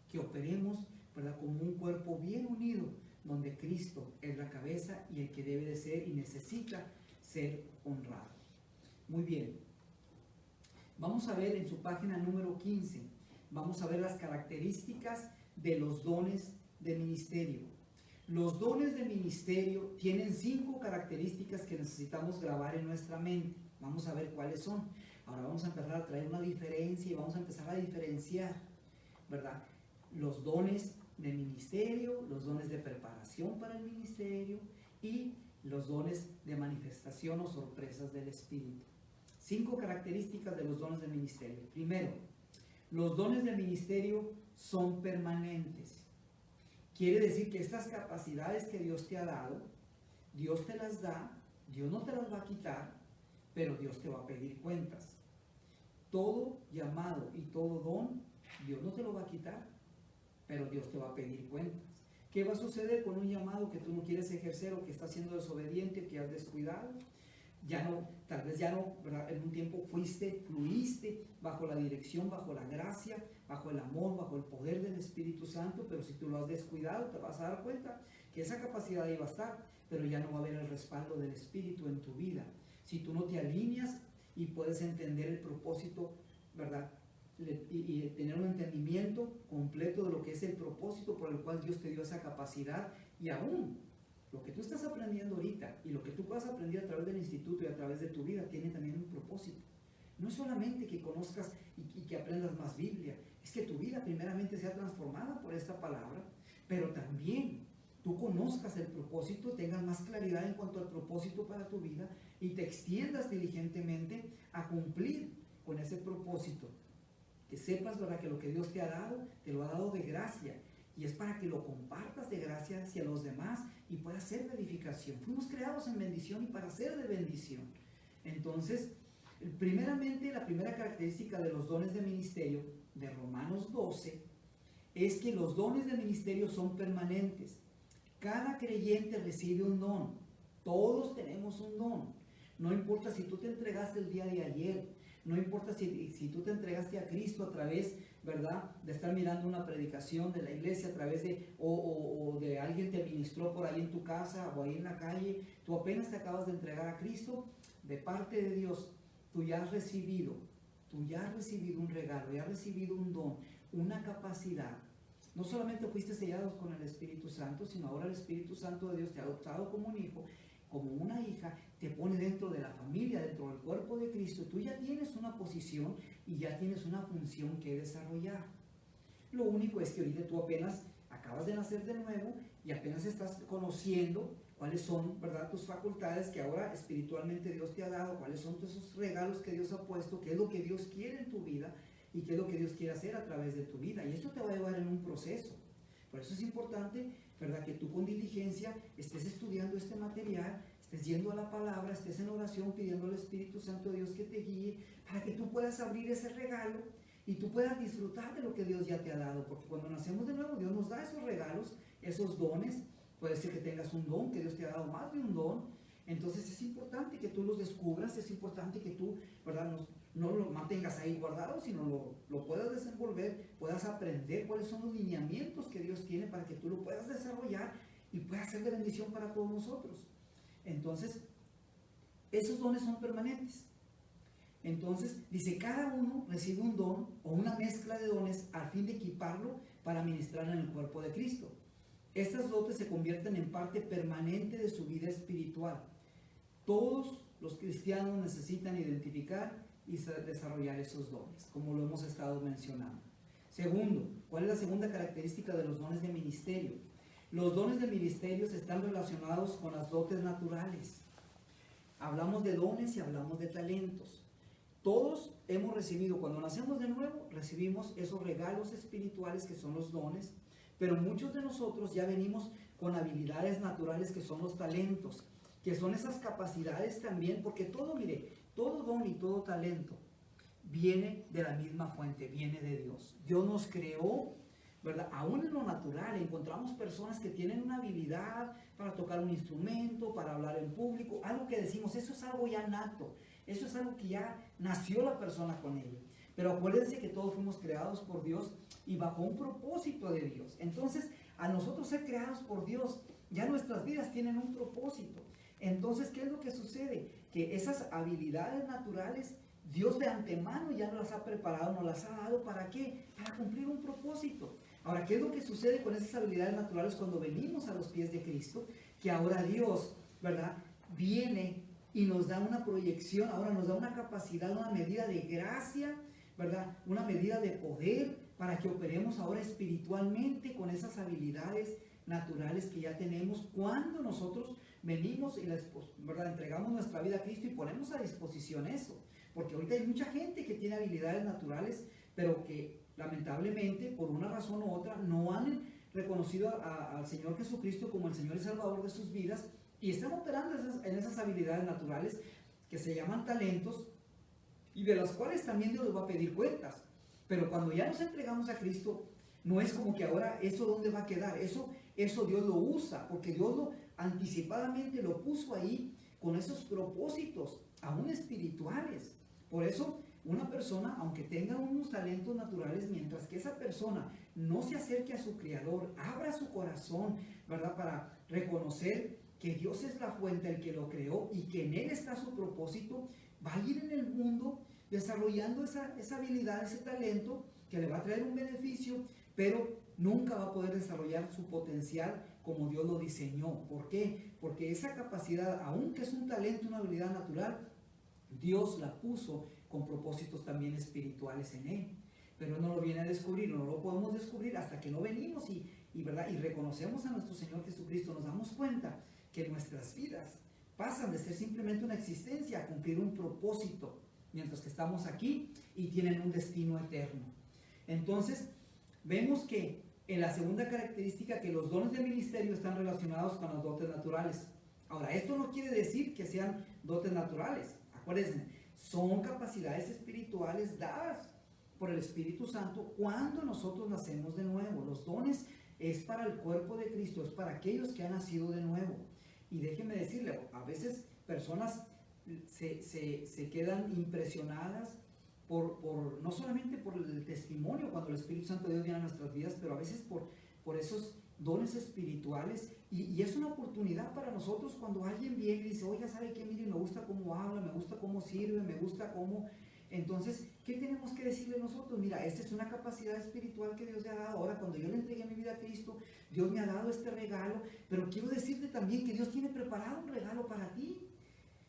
Que operemos, ¿verdad?, como un cuerpo bien unido, donde Cristo es la cabeza y el que debe de ser y necesita ser honrado. Muy bien. Vamos a ver en su página número 15, vamos a ver las características de los dones de ministerio. Los dones de ministerio tienen 5 características que necesitamos grabar en nuestra mente. Vamos a ver cuáles son. Ahora vamos a empezar a traer una diferencia y vamos a empezar a diferenciar, ¿verdad?, los dones de ministerio, los dones de preparación para el ministerio y los dones de manifestación o sorpresas del Espíritu. 5 características de los dones de ministerio. Primero, los dones de ministerio son permanentes. Quiere decir que estas capacidades que Dios te ha dado, Dios te las da, Dios no te las va a quitar, pero Dios te va a pedir cuentas. Todo llamado y todo don, Dios no te lo va a quitar, pero Dios te va a pedir cuentas. ¿Qué va a suceder con un llamado que tú no quieres ejercer, o que estás siendo desobediente, que has descuidado? Tal vez ya no, ¿verdad?, en un tiempo fluiste bajo la dirección, bajo la gracia, bajo el amor, bajo el poder del Espíritu Santo, pero si tú lo has descuidado, te vas a dar cuenta que esa capacidad iba a estar, pero ya no va a haber el respaldo del Espíritu en tu vida. Si tú no te alineas y puedes entender el propósito, ¿verdad?, y tener un entendimiento completo de lo que es el propósito por el cual Dios te dio esa capacidad, y aún lo que tú estás aprendiendo ahorita y lo que tú puedas aprender a través del instituto y a través de tu vida tiene también un propósito. No es solamente que conozcas y que aprendas más Biblia, es que tu vida primeramente sea transformada por esta palabra, pero también tú conozcas el propósito, tengas más claridad en cuanto al propósito para tu vida y te extiendas diligentemente a cumplir con ese propósito. Que sepas, ¿verdad?, que lo que Dios te ha dado, te lo ha dado de gracia, y es para que lo compartas de gracia hacia los demás y pueda ser de edificación. Fuimos creados en bendición y para ser de bendición. Entonces, primeramente, la primera característica de los dones de ministerio de Romanos 12 es que los dones de ministerio son permanentes. Cada creyente recibe un don. Todos tenemos un don. No importa si tú te entregaste el día de ayer, no importa si tú te entregaste a Cristo a través, ¿verdad?, de estar mirando una predicación de la iglesia, a través de, o de alguien te ministró por ahí en tu casa o ahí en la calle, tú apenas te acabas de entregar a Cristo, de parte de Dios, tú ya has recibido un regalo, ya has recibido un don, una capacidad. No solamente fuiste sellados con el Espíritu Santo, sino ahora el Espíritu Santo de Dios te ha adoptado como un hijo, como una hija, te pone dentro de la familia, dentro del cuerpo de Cristo. Tú ya tienes una posición y ya tienes una función que desarrollar. Lo único es que ahorita tú apenas acabas de nacer de nuevo y apenas estás conociendo cuáles son, ¿verdad?, tus facultades que ahora espiritualmente Dios te ha dado, cuáles son todos esos regalos que Dios ha puesto, qué es lo que Dios quiere en tu vida y qué es lo que Dios quiere hacer a través de tu vida. Y esto te va a llevar en un proceso. Por eso es importante, ¿verdad?, que tú con diligencia estés estudiando este material, estés yendo a la palabra, estés en oración pidiendo al Espíritu Santo de Dios que te guíe, para que tú puedas abrir ese regalo y tú puedas disfrutar de lo que Dios ya te ha dado. Porque cuando nacemos de nuevo, Dios nos da esos regalos, esos dones. Puede ser que tengas un don, que Dios te ha dado más de un don. Entonces es importante que tú los descubras, es importante que tú, ¿verdad?, no lo mantengas ahí guardado, sino lo puedas desenvolver, puedas aprender cuáles son los lineamientos que Dios tiene para que tú lo puedas desarrollar y pueda ser de bendición para todos nosotros. Entonces, esos dones son permanentes. Entonces, dice, cada uno recibe un don o una mezcla de dones al fin de equiparlo para ministrar en el cuerpo de Cristo. Estas dotes se convierten en parte permanente de su vida espiritual. Todos los cristianos necesitan identificar y desarrollar esos dones, como lo hemos estado mencionando. Segundo, ¿cuál es la segunda característica de los dones de ministerio? Los dones de ministerio están relacionados con las dotes naturales. Hablamos de dones y hablamos de talentos. Todos hemos recibido, cuando nacemos de nuevo, recibimos esos regalos espirituales que son los dones, pero muchos de nosotros ya venimos con habilidades naturales que son los talentos, que son esas capacidades también, porque todo, mire, todo don y todo talento viene de la misma fuente, viene de Dios. Dios nos creó, ¿verdad? Aún en lo natural encontramos personas que tienen una habilidad para tocar un instrumento, para hablar en público, algo que decimos, eso es algo ya nato, eso es algo que ya nació la persona con ello. Pero acuérdense que todos fuimos creados por Dios y bajo un propósito de Dios. Entonces, a nosotros ser creados por Dios, ya nuestras vidas tienen un propósito. Entonces, ¿qué es lo que sucede? Que esas habilidades naturales, Dios de antemano ya nos las ha preparado, nos las ha dado, ¿para qué? Para cumplir un propósito. Ahora, ¿qué es lo que sucede con esas habilidades naturales cuando venimos a los pies de Cristo? Que ahora Dios, ¿verdad?, viene y nos da una proyección, ahora nos da una capacidad, una medida de gracia, ¿verdad?, una medida de poder para que operemos ahora espiritualmente con esas habilidades naturales que ya tenemos cuando nosotros venimos y ¿verdad?, entregamos nuestra vida a Cristo y ponemos a disposición eso. Porque ahorita hay mucha gente que tiene habilidades naturales, pero que lamentablemente, por una razón u otra, no han reconocido al Señor Jesucristo como el Señor y Salvador de sus vidas y están operando en esas habilidades naturales que se llaman talentos y de las cuales también Dios les va a pedir cuentas. Pero cuando ya nos entregamos a Cristo, no es como que ahora eso dónde va a quedar. Eso Dios lo usa, porque Dios lo anticipadamente lo puso ahí con esos propósitos, aún espirituales. Por eso, una persona, aunque tenga unos talentos naturales, mientras que esa persona no se acerque a su Creador, abra su corazón, ¿verdad?, para reconocer que Dios es la fuente, el que lo creó, y que en Él está su propósito, va a ir en el mundo desarrollando esa habilidad, ese talento, que le va a traer un beneficio, pero nunca va a poder desarrollar su potencial como Dios lo diseñó. ¿Por qué? Porque esa capacidad, aunque es un talento, una habilidad natural, Dios la puso con propósitos también espirituales en Él. Pero no lo viene a descubrir, no lo podemos descubrir hasta que no venimos ¿verdad?, y reconocemos a nuestro Señor Jesucristo, nos damos cuenta que nuestras vidas pasan de ser simplemente una existencia a cumplir un propósito mientras que estamos aquí y tienen un destino eterno. Entonces, vemos que En la segunda característica, que los dones de ministerio están relacionados con las dotes naturales. Ahora, esto no quiere decir que sean dotes naturales. Acuérdense, son capacidades espirituales dadas por el Espíritu Santo cuando nosotros nacemos de nuevo. Los dones es para el cuerpo de Cristo, es para aquellos que han nacido de nuevo. Y déjenme decirle, a veces personas se quedan impresionadas no solamente por el testimonio cuando el Espíritu Santo de Dios viene a nuestras vidas, pero a veces por esos dones espirituales. Y es una oportunidad para nosotros cuando alguien viene y dice, oiga, ¿sabe qué? Mire, me gusta cómo habla, me gusta cómo sirve, me gusta cómo... Entonces, ¿qué tenemos que decirle nosotros? Mira, esta es una capacidad espiritual que Dios le ha dado. Ahora, cuando yo le entregué mi vida a Cristo, Dios me ha dado este regalo, pero quiero decirte también que Dios tiene preparado un regalo para ti.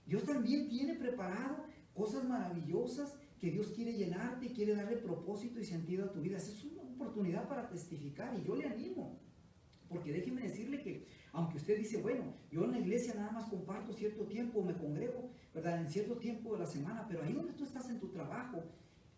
Dios también tiene preparado cosas maravillosas que Dios quiere llenarte y quiere darle propósito y sentido a tu vida. Esa es una oportunidad para testificar y yo le animo. Porque déjeme decirle que, aunque usted dice, bueno, yo en la iglesia nada más comparto cierto tiempo, me congrego, ¿verdad? En cierto tiempo de la semana, pero ahí donde tú estás en tu trabajo,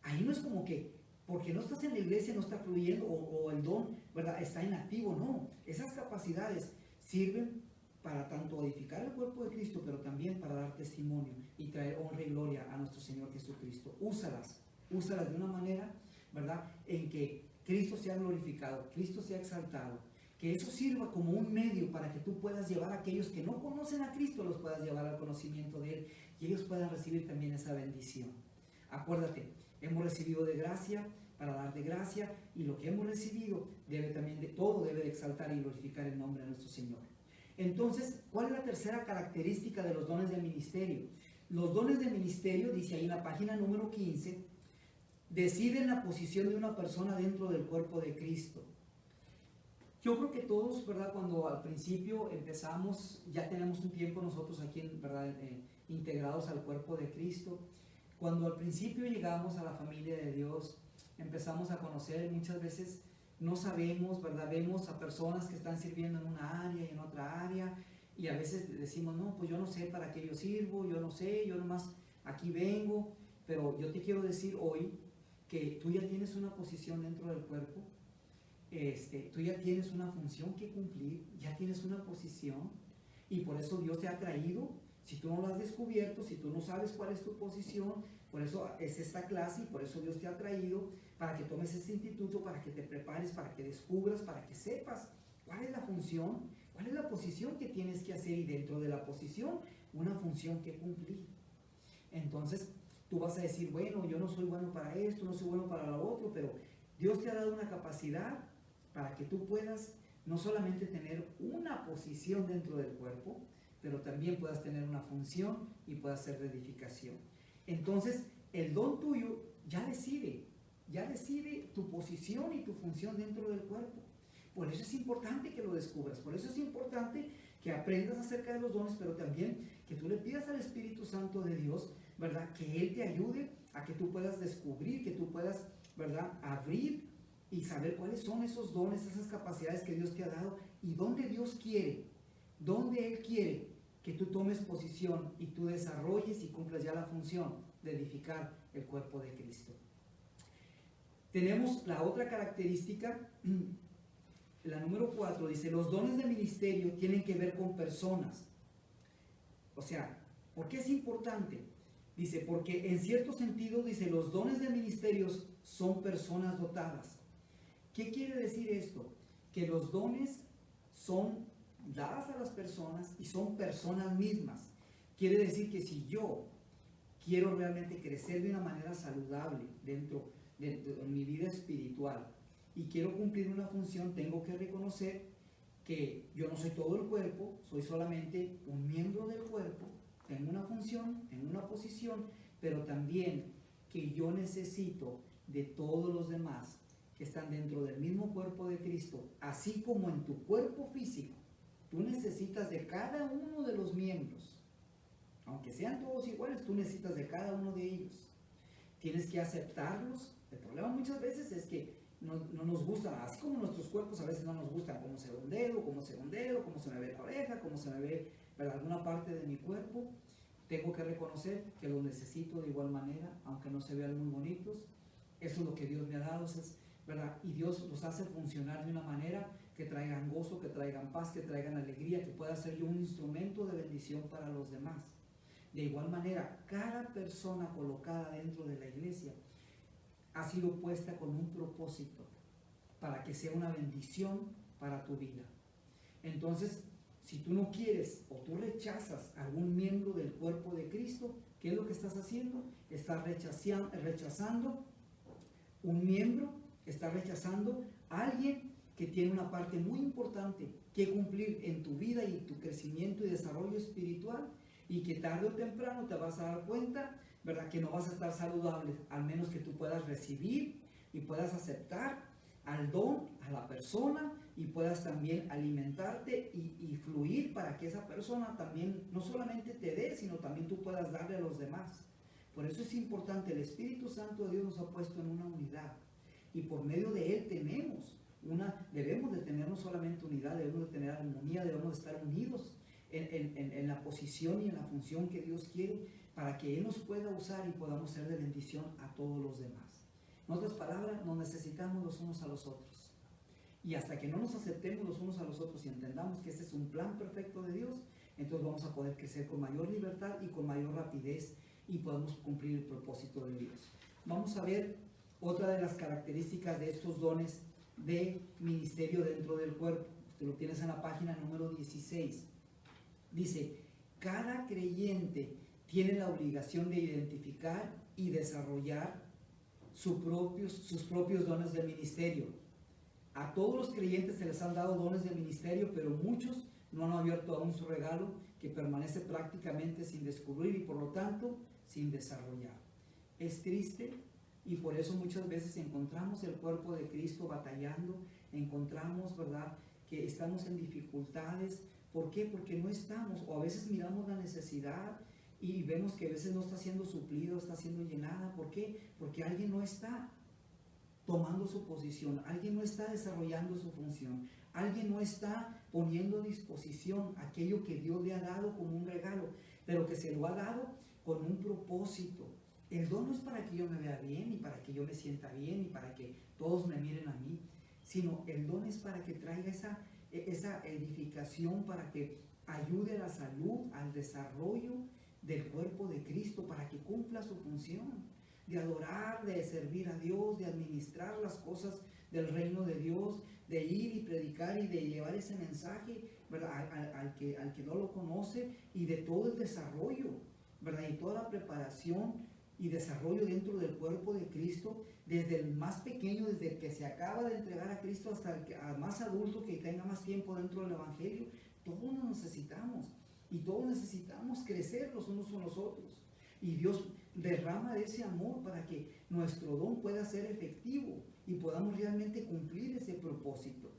ahí no es como que, porque no estás en la iglesia no está fluyendo o el don, ¿verdad? Está inactivo, no. Esas capacidades sirven para tanto edificar el cuerpo de Cristo, pero también para dar testimonio y traer honra y gloria a nuestro Señor Jesucristo. Úsalas de una manera, ¿verdad? En que Cristo sea glorificado, Cristo sea exaltado, que eso sirva como un medio para que tú puedas llevar a aquellos que no conocen a Cristo, los puedas llevar al conocimiento de Él y ellos puedan recibir también esa bendición. Acuérdate, hemos recibido de gracia para dar de gracia y lo que hemos recibido debe también debe de exaltar y glorificar el nombre de nuestro Señor. Entonces, ¿cuál es la tercera característica de los dones de ministerio? Los dones de ministerio, dice ahí en la página número 15, deciden la posición de una persona dentro del cuerpo de Cristo. Yo creo que todos, ¿verdad? Cuando al principio empezamos, ya tenemos un tiempo nosotros aquí, ¿verdad? Integrados al cuerpo de Cristo. Cuando al principio llegamos a la familia de Dios, empezamos a conocer, muchas veces no sabemos, ¿verdad? Vemos a personas que están sirviendo en una área y en otra área, y a veces decimos, no, pues yo no sé para qué yo sirvo, yo no sé, yo nomás aquí vengo, pero yo te quiero decir hoy que tú ya tienes una posición dentro del cuerpo, tú ya tienes una función que cumplir, ya tienes una posición, y por eso Dios te ha traído. Si tú no lo has descubierto, si tú no sabes cuál es tu posición, por eso es esta clase y por eso Dios te ha traído, para que tomes este instituto, para que te prepares, para que descubras, para que sepas cuál es la función, cuál es la posición que tienes que hacer y dentro de la posición, una función que cumplir. Entonces, tú vas a decir, bueno, yo no soy bueno para esto, no soy bueno para lo otro, pero Dios te ha dado una capacidad para que tú puedas no solamente tener una posición dentro del cuerpo, pero también puedas tener una función y puedas ser de edificación. Entonces, el don tuyo ya decide tu posición y tu función dentro del cuerpo. Por eso es importante que lo descubras, por eso es importante que aprendas acerca de los dones, pero también que tú le pidas al Espíritu Santo de Dios, ¿verdad? Que Él te ayude a que tú puedas descubrir, que tú puedas, ¿verdad? Abrir y saber cuáles son esos dones, esas capacidades que Dios te ha dado y dónde Dios quiere, dónde Él quiere que tú tomes posición y tú desarrolles y cumplas ya la función de edificar el cuerpo de Cristo. Tenemos la otra característica, la número 4, dice, los dones de ministerio tienen que ver con personas. O sea, ¿por qué es importante? Dice, porque en cierto sentido, dice, los dones de ministerios son personas dotadas. ¿Qué quiere decir esto? Que los dones son dadas a las personas y son personas mismas. Quiere decir que si yo quiero realmente crecer de una manera saludable dentro de mi vida espiritual y quiero cumplir una función, tengo que reconocer que yo no soy todo el cuerpo, soy solamente un miembro del cuerpo, tengo una función, tengo una posición, pero también que yo necesito de todos los demás que están dentro del mismo cuerpo de Cristo, así como en tu cuerpo físico. Tú necesitas de cada uno de los miembros, aunque sean todos iguales, tú necesitas de cada uno de ellos. Tienes que aceptarlos. El problema muchas veces es que no nos gustan, así como nuestros cuerpos a veces no nos gustan, cómo se ve un dedo, cómo se ve un dedo, cómo se me ve la oreja, cómo se me ve alguna parte de mi cuerpo. Tengo que reconocer que los necesito de igual manera, aunque no se vean muy bonitos. Eso es lo que Dios me ha dado, esas ¿verdad? Y Dios los hace funcionar de una manera que traigan gozo, que traigan paz, que traigan alegría, que pueda ser yo un instrumento de bendición para los demás. De igual manera, cada persona colocada dentro de la iglesia ha sido puesta con un propósito para que sea una bendición para tu vida. Entonces, si tú no quieres o tú rechazas a algún miembro del cuerpo de Cristo, ¿qué es lo que estás haciendo? Estás rechazando un miembro, estás rechazando a alguien que tiene una parte muy importante que cumplir en tu vida y tu crecimiento y desarrollo espiritual, y que tarde o temprano te vas a dar cuenta, ¿verdad?, que no vas a estar saludable, al menos que tú puedas recibir y puedas aceptar al don, a la persona, y puedas también alimentarte y fluir para que esa persona también no solamente te dé, sino también tú puedas darle a los demás. Por eso es importante, el Espíritu Santo de Dios nos ha puesto en una unidad, y por medio de Él debemos de tener no solamente unidad, debemos de tener armonía, debemos de estar unidos en la posición y en la función que Dios quiere, para que Él nos pueda usar y podamos ser de bendición a todos los demás. En otras palabras, nos necesitamos los unos a los otros. Y hasta que no nos aceptemos los unos a los otros y entendamos que este es un plan perfecto de Dios, entonces vamos a poder crecer con mayor libertad y con mayor rapidez, y podemos cumplir el propósito de Dios. Vamos a ver otra de las características de estos dones de ministerio dentro del cuerpo. Usted lo tienes en la página número 16. Dice: cada creyente tiene la obligación de identificar y desarrollar sus propios dones de ministerio. A todos los creyentes se les han dado dones de ministerio, pero muchos no han abierto aún su regalo, que permanece prácticamente sin descubrir y por lo tanto sin desarrollar. Es triste, y por eso muchas veces encontramos el cuerpo de Cristo batallando, encontramos, ¿verdad?, que estamos en dificultades. ¿Por qué? Porque no estamos, o a veces miramos la necesidad y vemos que a veces no está siendo suplida, está siendo llenada. ¿Por qué? Porque alguien no está tomando su posición, alguien no está desarrollando su función, alguien no está poniendo a disposición aquello que Dios le ha dado como un regalo, pero que se lo ha dado con un propósito. El don no es para que yo me vea bien, y para que yo me sienta bien, y para que todos me miren a mí, sino el don es para que traiga esa edificación, para que ayude a la salud, al desarrollo del cuerpo de Cristo, para que cumpla su función de adorar, de servir a Dios, de administrar las cosas del reino de Dios, de ir y predicar y de llevar ese mensaje, ¿verdad?, al que no lo conoce, y de todo el desarrollo, ¿verdad?, y toda la preparación y desarrollo dentro del cuerpo de Cristo, desde el más pequeño, desde el que se acaba de entregar a Cristo, hasta el más adulto que tenga más tiempo dentro del Evangelio. Todos nos necesitamos, y todos necesitamos crecer los unos con los otros, y Dios derrama de ese amor para que nuestro don pueda ser efectivo y podamos realmente cumplir ese propósito.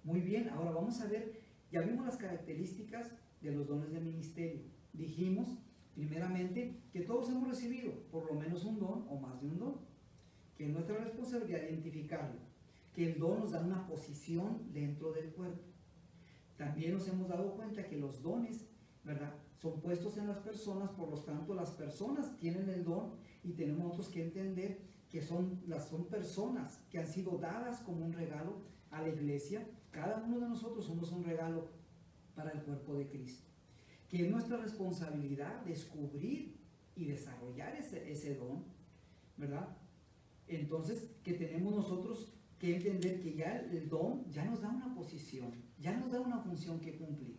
Muy bien, ahora vamos a ver, ya vimos las características de los dones de ministerio. Dijimos primeramente que todos hemos recibido por lo menos un don o más de un don, que es nuestra responsabilidad identificarlo, que el don nos da una posición dentro del cuerpo. También nos hemos dado cuenta que los dones, ¿verdad?, son puestos en las personas, por lo tanto las personas tienen el don, y tenemos nosotros que entender que son personas que han sido dadas como un regalo a la iglesia. Cada uno de nosotros somos un regalo para el cuerpo de Cristo, que es nuestra responsabilidad descubrir y desarrollar ese don, ¿verdad? Entonces, que tenemos nosotros que entender que ya el don ya nos da una posición, ya nos da una función que cumplir,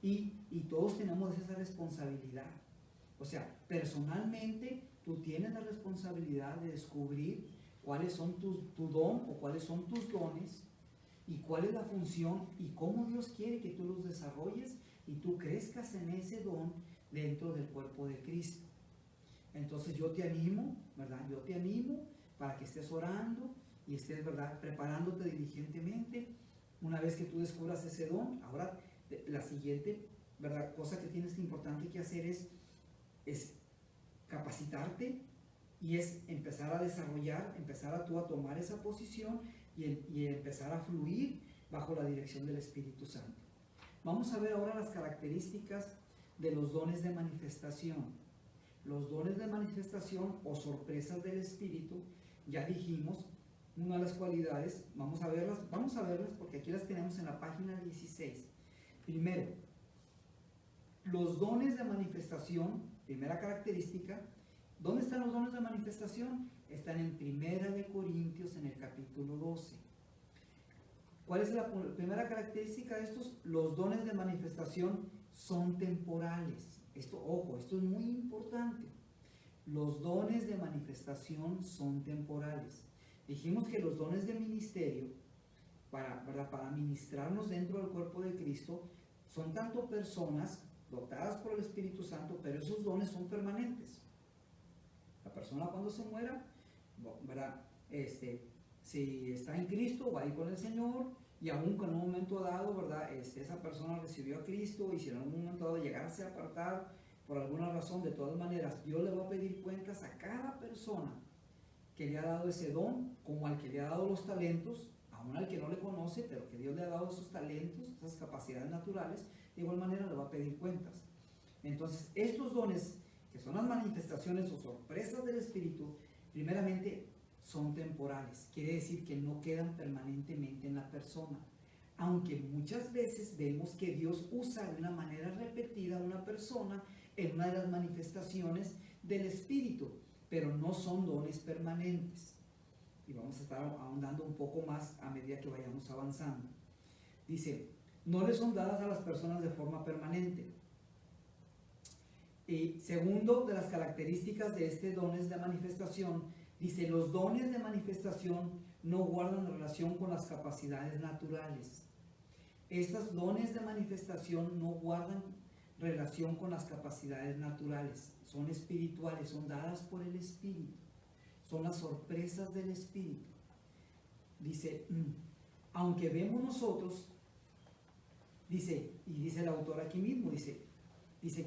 y todos tenemos esa responsabilidad. O sea, personalmente tú tienes la responsabilidad de descubrir cuáles son tu don o cuáles son tus dones, y cuál es la función y cómo Dios quiere que tú los desarrolles y tú crezcas en ese don dentro del cuerpo de Cristo. Entonces yo te animo, ¿verdad? Yo te animo para que estés orando y estés, ¿verdad?, preparándote diligentemente. Una vez que tú descubras ese don, ahora la siguiente, ¿verdad?, cosa que tienes importante que hacer es capacitarte, y es empezar a desarrollar, empezar a tomar esa posición y empezar a fluir bajo la dirección del Espíritu Santo. Vamos a ver ahora las características de los dones de manifestación. Los dones de manifestación o sorpresas del Espíritu, ya dijimos una de las cualidades, vamos a verlas porque aquí las tenemos en la página 16. Primero, los dones de manifestación, primera característica. ¿Dónde están los dones de manifestación? Están en Primera de Corintios, en el capítulo 12. ¿Cuál es la primera característica de estos? Los dones de manifestación son temporales. Esto, ojo, esto es muy importante. Los dones de manifestación son temporales. Dijimos que los dones de ministerio, para ministrarnos dentro del cuerpo de Cristo, son tanto personas dotadas por el Espíritu Santo, pero esos dones son permanentes. La persona cuando se muera, ¿verdad? Si está en Cristo, va a ir con el Señor, y aún que en un momento dado, ¿verdad? Esa persona recibió a Cristo, y si en algún momento dado llegase a apartar por alguna razón, de todas maneras, Dios le va a pedir cuentas a cada persona que le ha dado ese don, como al que le ha dado los talentos, aún al que no le conoce, pero que Dios le ha dado esos talentos, esas capacidades naturales, de igual manera le va a pedir cuentas. Entonces, estos dones, que son las manifestaciones o sorpresas del Espíritu, primeramente son temporales, quiere decir que no quedan permanentemente en la persona, aunque muchas veces vemos que Dios usa de una manera repetida a una persona en una de las manifestaciones del Espíritu, pero no son dones permanentes. Y vamos a estar ahondando un poco más a medida que vayamos avanzando. Dice, no les son dadas a las personas de forma permanente. Y segundo de las características de este dones de manifestación, dice, los dones de manifestación no guardan relación con las capacidades naturales. Estos dones de manifestación no guardan relación con las capacidades naturales, son espirituales, son dadas por el Espíritu, son las sorpresas del Espíritu. Dice, aunque vemos nosotros, dice, y dice el autor aquí mismo, dice,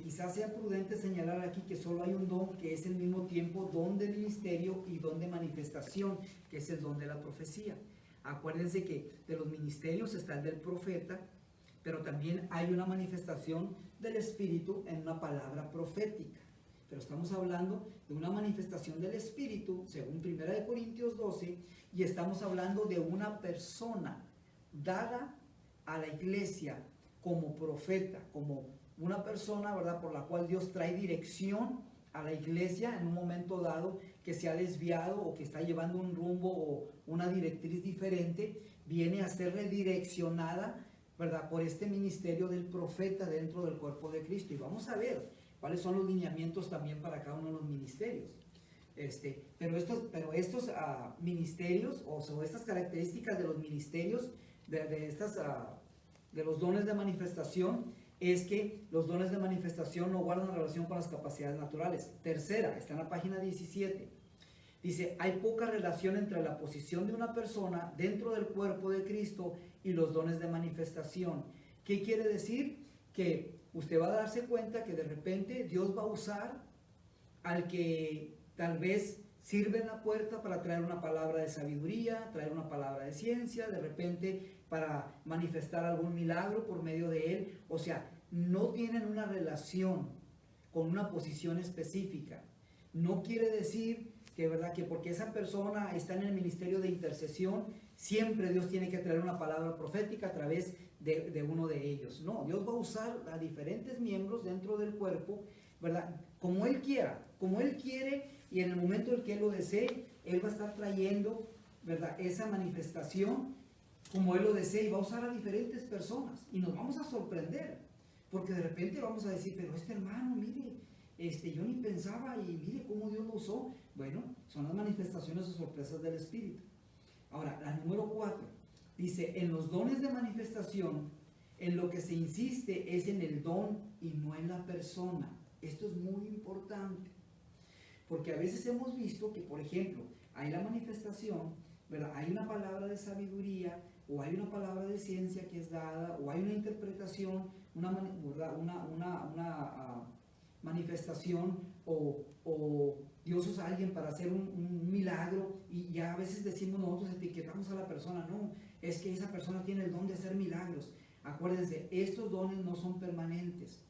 quizás sea prudente señalar aquí que solo hay un don que es al mismo tiempo don de ministerio y don de manifestación, que es el don de la profecía. Acuérdense que de los ministerios está el del profeta, pero también hay una manifestación del Espíritu en una palabra profética. Pero estamos hablando de una manifestación del Espíritu, según 1 Corintios 12, y estamos hablando de una persona dada a la iglesia como profeta, como una persona, ¿verdad?, por la cual Dios trae dirección a la iglesia en un momento dado que se ha desviado o que está llevando un rumbo o una directriz diferente, viene a ser redireccionada, ¿verdad?, por este ministerio del profeta dentro del cuerpo de Cristo. Y vamos a ver cuáles son los lineamientos también para cada uno de los ministerios. Pero estos ministerios o estas características de los ministerios, de los dones de manifestación, es que los dones de manifestación no guardan relación con las capacidades naturales. Tercera, está en la página 17. Dice, hay poca relación entre la posición de una persona dentro del cuerpo de Cristo y los dones de manifestación. ¿Qué quiere decir? Que usted va a darse cuenta que de repente Dios va a usar al que tal vez sirve en la puerta para traer una palabra de sabiduría, traer una palabra de ciencia, de repente para manifestar algún milagro por medio de él. O sea, no tienen una relación con una posición específica. No quiere decir que, ¿verdad?, que porque esa persona está en el ministerio de intercesión, siempre Dios tiene que traer una palabra profética a través de uno de ellos. No, Dios va a usar a diferentes miembros dentro del cuerpo, ¿verdad?, como Él quiera, como Él quiere, y en el momento en que Él lo desee, Él va a estar trayendo, ¿verdad?, esa manifestación como Él lo desee, y va a usar a diferentes personas, y nos vamos a sorprender, porque de repente vamos a decir, pero este hermano, mire, yo ni pensaba, y mire cómo Dios lo usó. Bueno, son las manifestaciones o sorpresas del Espíritu. Ahora, la número 4, dice, en los dones de manifestación, en lo que se insiste es en el don y no en la persona. Esto es muy importante, porque a veces hemos visto que, por ejemplo, hay la manifestación, ¿verdad?, hay una palabra de sabiduría, o hay una palabra de ciencia que es dada, o hay una interpretación, una manifestación, o Dios usa a alguien para hacer un milagro, y ya a veces decimos nosotros, etiquetamos a la persona, no, es que esa persona tiene el don de hacer milagros. Acuérdense, estos dones no son permanentes.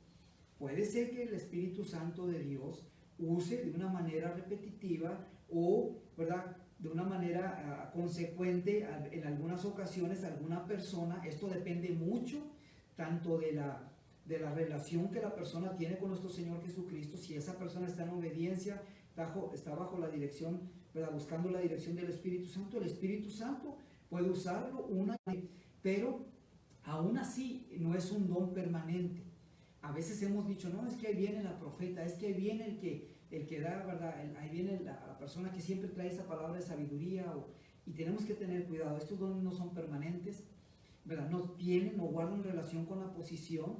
Puede ser que el Espíritu Santo de Dios use de una manera repetitiva o, ¿verdad?, de una manera consecuente en algunas ocasiones a alguna persona. Esto depende mucho tanto de la relación que la persona tiene con nuestro Señor Jesucristo. Si esa persona está en obediencia, está bajo la dirección, ¿verdad?, buscando la dirección del Espíritu Santo, el Espíritu Santo puede usarlo pero aún así no es un don permanente. A veces hemos dicho, no, es que ahí viene la profeta, es que ahí viene el que da, ¿verdad? Ahí viene la persona que siempre trae esa palabra de sabiduría, y tenemos que tener cuidado. Estos dones no son permanentes, ¿verdad? No tienen, no guardan relación con la posición,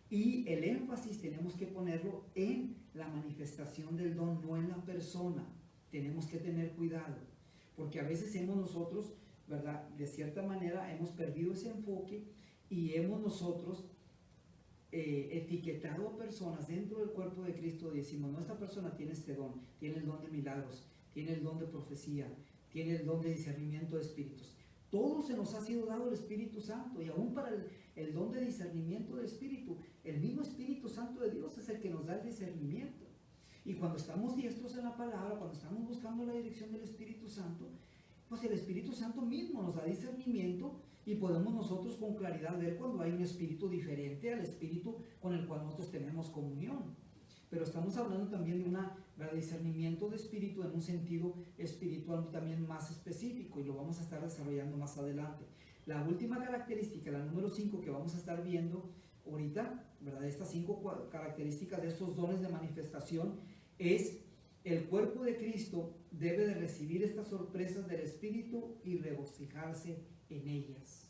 y el énfasis tenemos que ponerlo en la manifestación del don, no en la persona. Tenemos que tener cuidado, porque a veces hemos nosotros, ¿verdad?, de cierta manera hemos perdido ese enfoque y hemos nosotros etiquetado a personas dentro del cuerpo de Cristo. Decimos, no, esta persona tiene este don, tiene el don de milagros, tiene el don de profecía, tiene el don de discernimiento de espíritus. Todo se nos ha sido dado el Espíritu Santo, y aún para el don de discernimiento del espíritu, el mismo Espíritu Santo de Dios es el que nos da el discernimiento. Y cuando estamos diestros en la palabra, cuando estamos buscando la dirección del Espíritu Santo, pues el Espíritu Santo mismo nos da discernimiento, y podemos nosotros con claridad ver cuando hay un espíritu diferente al espíritu con el cual nosotros tenemos comunión. Pero estamos hablando también de un discernimiento de espíritu en un sentido espiritual también más específico, y lo vamos a estar desarrollando más adelante. La última característica, la número 5, que vamos a estar viendo ahorita, ¿verdad?, estas 5 características de estos dones de manifestación, es: el cuerpo de Cristo debe de recibir estas sorpresas del Espíritu y regocijarse en ellas.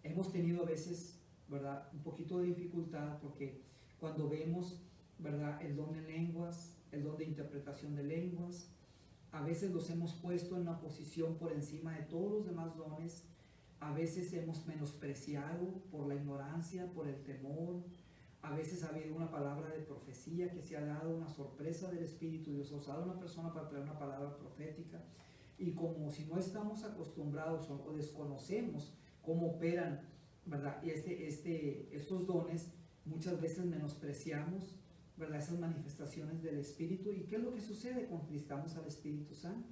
Hemos tenido a veces, ¿verdad?, un poquito de dificultad, porque cuando vemos, ¿verdad?, el don de lenguas, el don de interpretación de lenguas, a veces los hemos puesto en una posición por encima de todos los demás dones. A veces hemos menospreciado por la ignorancia, por el temor. A veces ha habido una palabra de profecía que se ha dado, una sorpresa del Espíritu. Dios ha usado a una persona para traer una palabra profética, y como si no estamos acostumbrados o desconocemos cómo operan, ¿verdad?, estos dones, muchas veces menospreciamos, ¿verdad?, esas manifestaciones del Espíritu. ¿Y qué es lo que sucede cuando necesitamos al Espíritu Santo?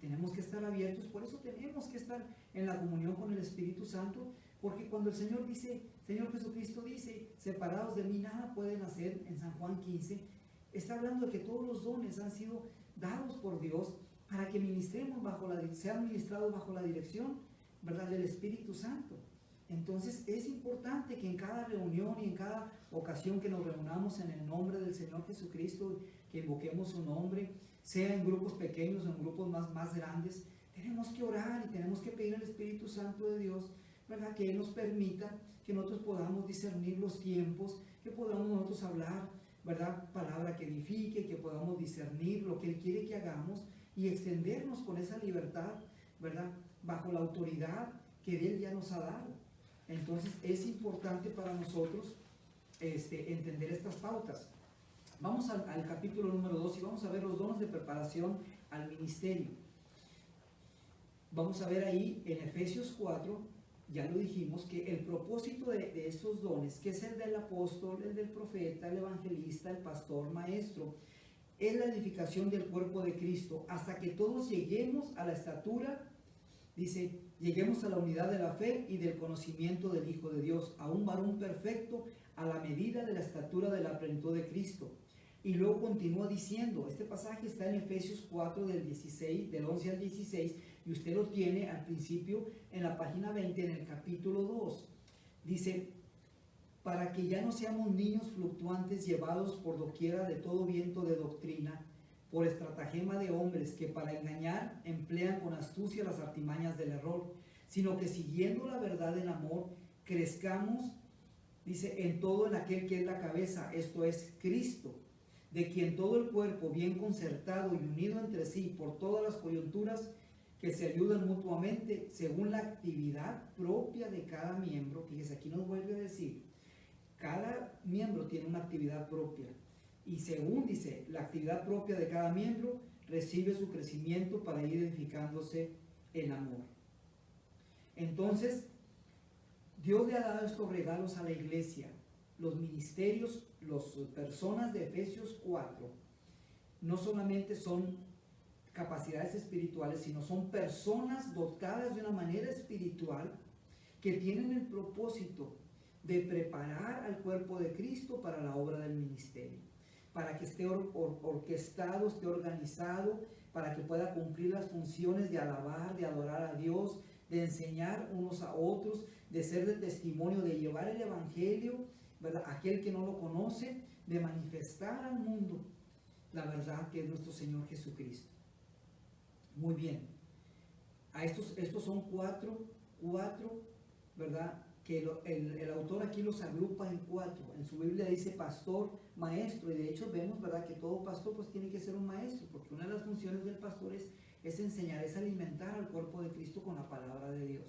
Tenemos que estar abiertos, por eso tenemos que estar en la comunión con el Espíritu Santo, porque cuando el Señor Jesucristo dice, separados de mí nada pueden hacer, en San Juan 15, está hablando de que todos los dones han sido dados por Dios para que ministremos sean ministrados bajo la dirección, ¿verdad?, del Espíritu Santo. Entonces es importante que en cada reunión y en cada ocasión que nos reunamos en el nombre del Señor Jesucristo, que invoquemos su nombre, sea en grupos pequeños o en grupos más grandes, tenemos que orar y tenemos que pedir al Espíritu Santo de Dios, ¿verdad?, que Él nos permita que nosotros podamos discernir los tiempos, que podamos nosotros hablar, ¿verdad?, palabra que edifique, que podamos discernir lo que Él quiere que hagamos y extendernos con esa libertad, ¿verdad?, bajo la autoridad que Él ya nos ha dado. Entonces es importante para nosotros entender estas pautas. Vamos al capítulo número 2 y vamos a ver los dones de preparación al ministerio. Vamos a ver ahí en Efesios 4, ya lo dijimos, que el propósito de estos dones, que es el del apóstol, el del profeta, el evangelista, el pastor, maestro, es la edificación del cuerpo de Cristo, hasta que todos lleguemos a la estatura, dice, lleguemos a la unidad de la fe y del conocimiento del Hijo de Dios, a un varón perfecto, a la medida de la estatura de la plenitud de Cristo. Y luego continúa diciendo, este pasaje está en Efesios 4 del 11 al 16, y usted lo tiene al principio en la página 20, en el capítulo 2. Dice, para que ya no seamos niños fluctuantes llevados por doquiera de todo viento de doctrina, por estratagema de hombres que para engañar emplean con astucia las artimañas del error, sino que siguiendo la verdad en amor, crezcamos, dice, en todo en aquel que es la cabeza, esto es Cristo, de quien todo el cuerpo, bien concertado y unido entre sí por todas las coyunturas que se ayudan mutuamente, según la actividad propia de cada miembro. Fíjese, aquí nos vuelve a decir, cada miembro tiene una actividad propia, y según dice, la actividad propia de cada miembro recibe su crecimiento para ir edificándose en amor. Entonces, Dios le ha dado estos regalos a la iglesia. Los ministerios, las personas de Efesios 4, no solamente son capacidades espirituales, sino son personas dotadas de una manera espiritual que tienen el propósito de preparar al cuerpo de Cristo para la obra del ministerio, para que esté orquestado, esté organizado, para que pueda cumplir las funciones de alabar, de adorar a Dios, de enseñar unos a otros, de ser de testimonio, de llevar el Evangelio, ¿verdad?, aquel que no lo conoce, de manifestar al mundo la verdad que es nuestro Señor Jesucristo. Muy bien. Estos son cuatro, ¿verdad?, que el autor aquí los agrupa en cuatro. En su Biblia dice pastor, maestro, y de hecho vemos, ¿verdad?, que todo pastor pues tiene que ser un maestro, porque una de las funciones del pastor es enseñar, es alimentar al cuerpo de Cristo con la palabra de Dios.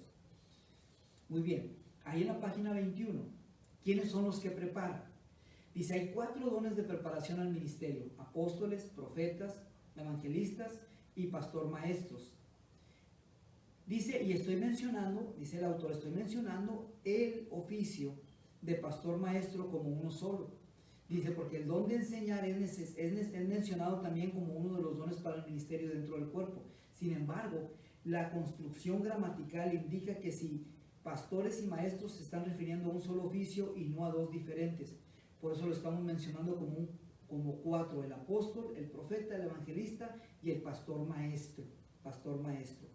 Muy bien, ahí en la página 21, ¿quiénes son los que preparan? Dice, hay 4 dones de preparación al ministerio: apóstoles, profetas, evangelistas y pastor maestros. Dice, y estoy mencionando, dice el autor, estoy mencionando el oficio de pastor maestro como uno solo. Dice, porque el don de enseñar es mencionado también como uno de los dones para el ministerio dentro del cuerpo. Sin embargo, la construcción gramatical indica que si pastores y maestros se están refiriendo a un solo oficio y no a 2 diferentes. Por eso lo estamos mencionando como 4, el apóstol, el profeta, el evangelista y el pastor maestro. Pastor maestro.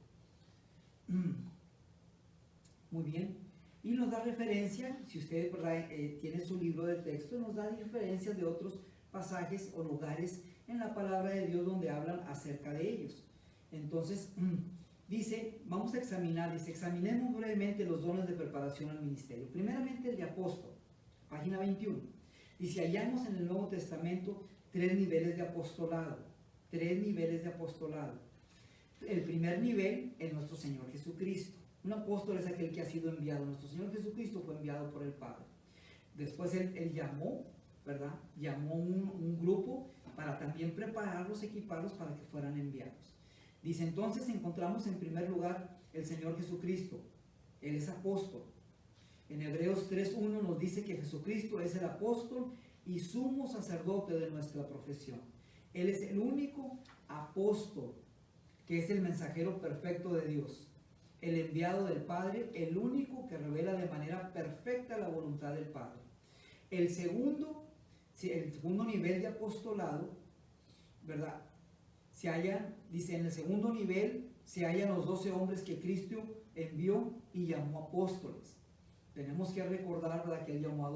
Muy bien. Y nos da referencia, si usted tiene su libro de texto, nos da referencias de otros pasajes o lugares en la palabra de Dios donde hablan acerca de ellos. Entonces, dice, vamos a examinar, dice, examinemos brevemente los dones de preparación al ministerio. Primeramente el de apóstol, página 21. Dice, hallamos en el Nuevo Testamento 3 niveles de apostolado. 3 niveles de apostolado. El primer nivel es nuestro Señor Jesucristo. Un apóstol es aquel que ha sido enviado. Nuestro Señor Jesucristo fue enviado por el Padre. Después Él llamó, ¿verdad? Llamó un grupo para también prepararlos, equiparlos para que fueran enviados. Dice, entonces encontramos en primer lugar el Señor Jesucristo. Él es apóstol. En Hebreos 3:1 nos dice que Jesucristo es el apóstol y sumo sacerdote de nuestra profesión. Él es el único apóstol, que es el mensajero perfecto de Dios, el enviado del Padre, el único que revela de manera perfecta la voluntad del Padre. El segundo nivel de apostolado, ¿verdad? Dice, en el segundo nivel se hallan los 12 hombres que Cristo envió y llamó apóstoles. Tenemos que recordar, ¿verdad?, que Él llamó a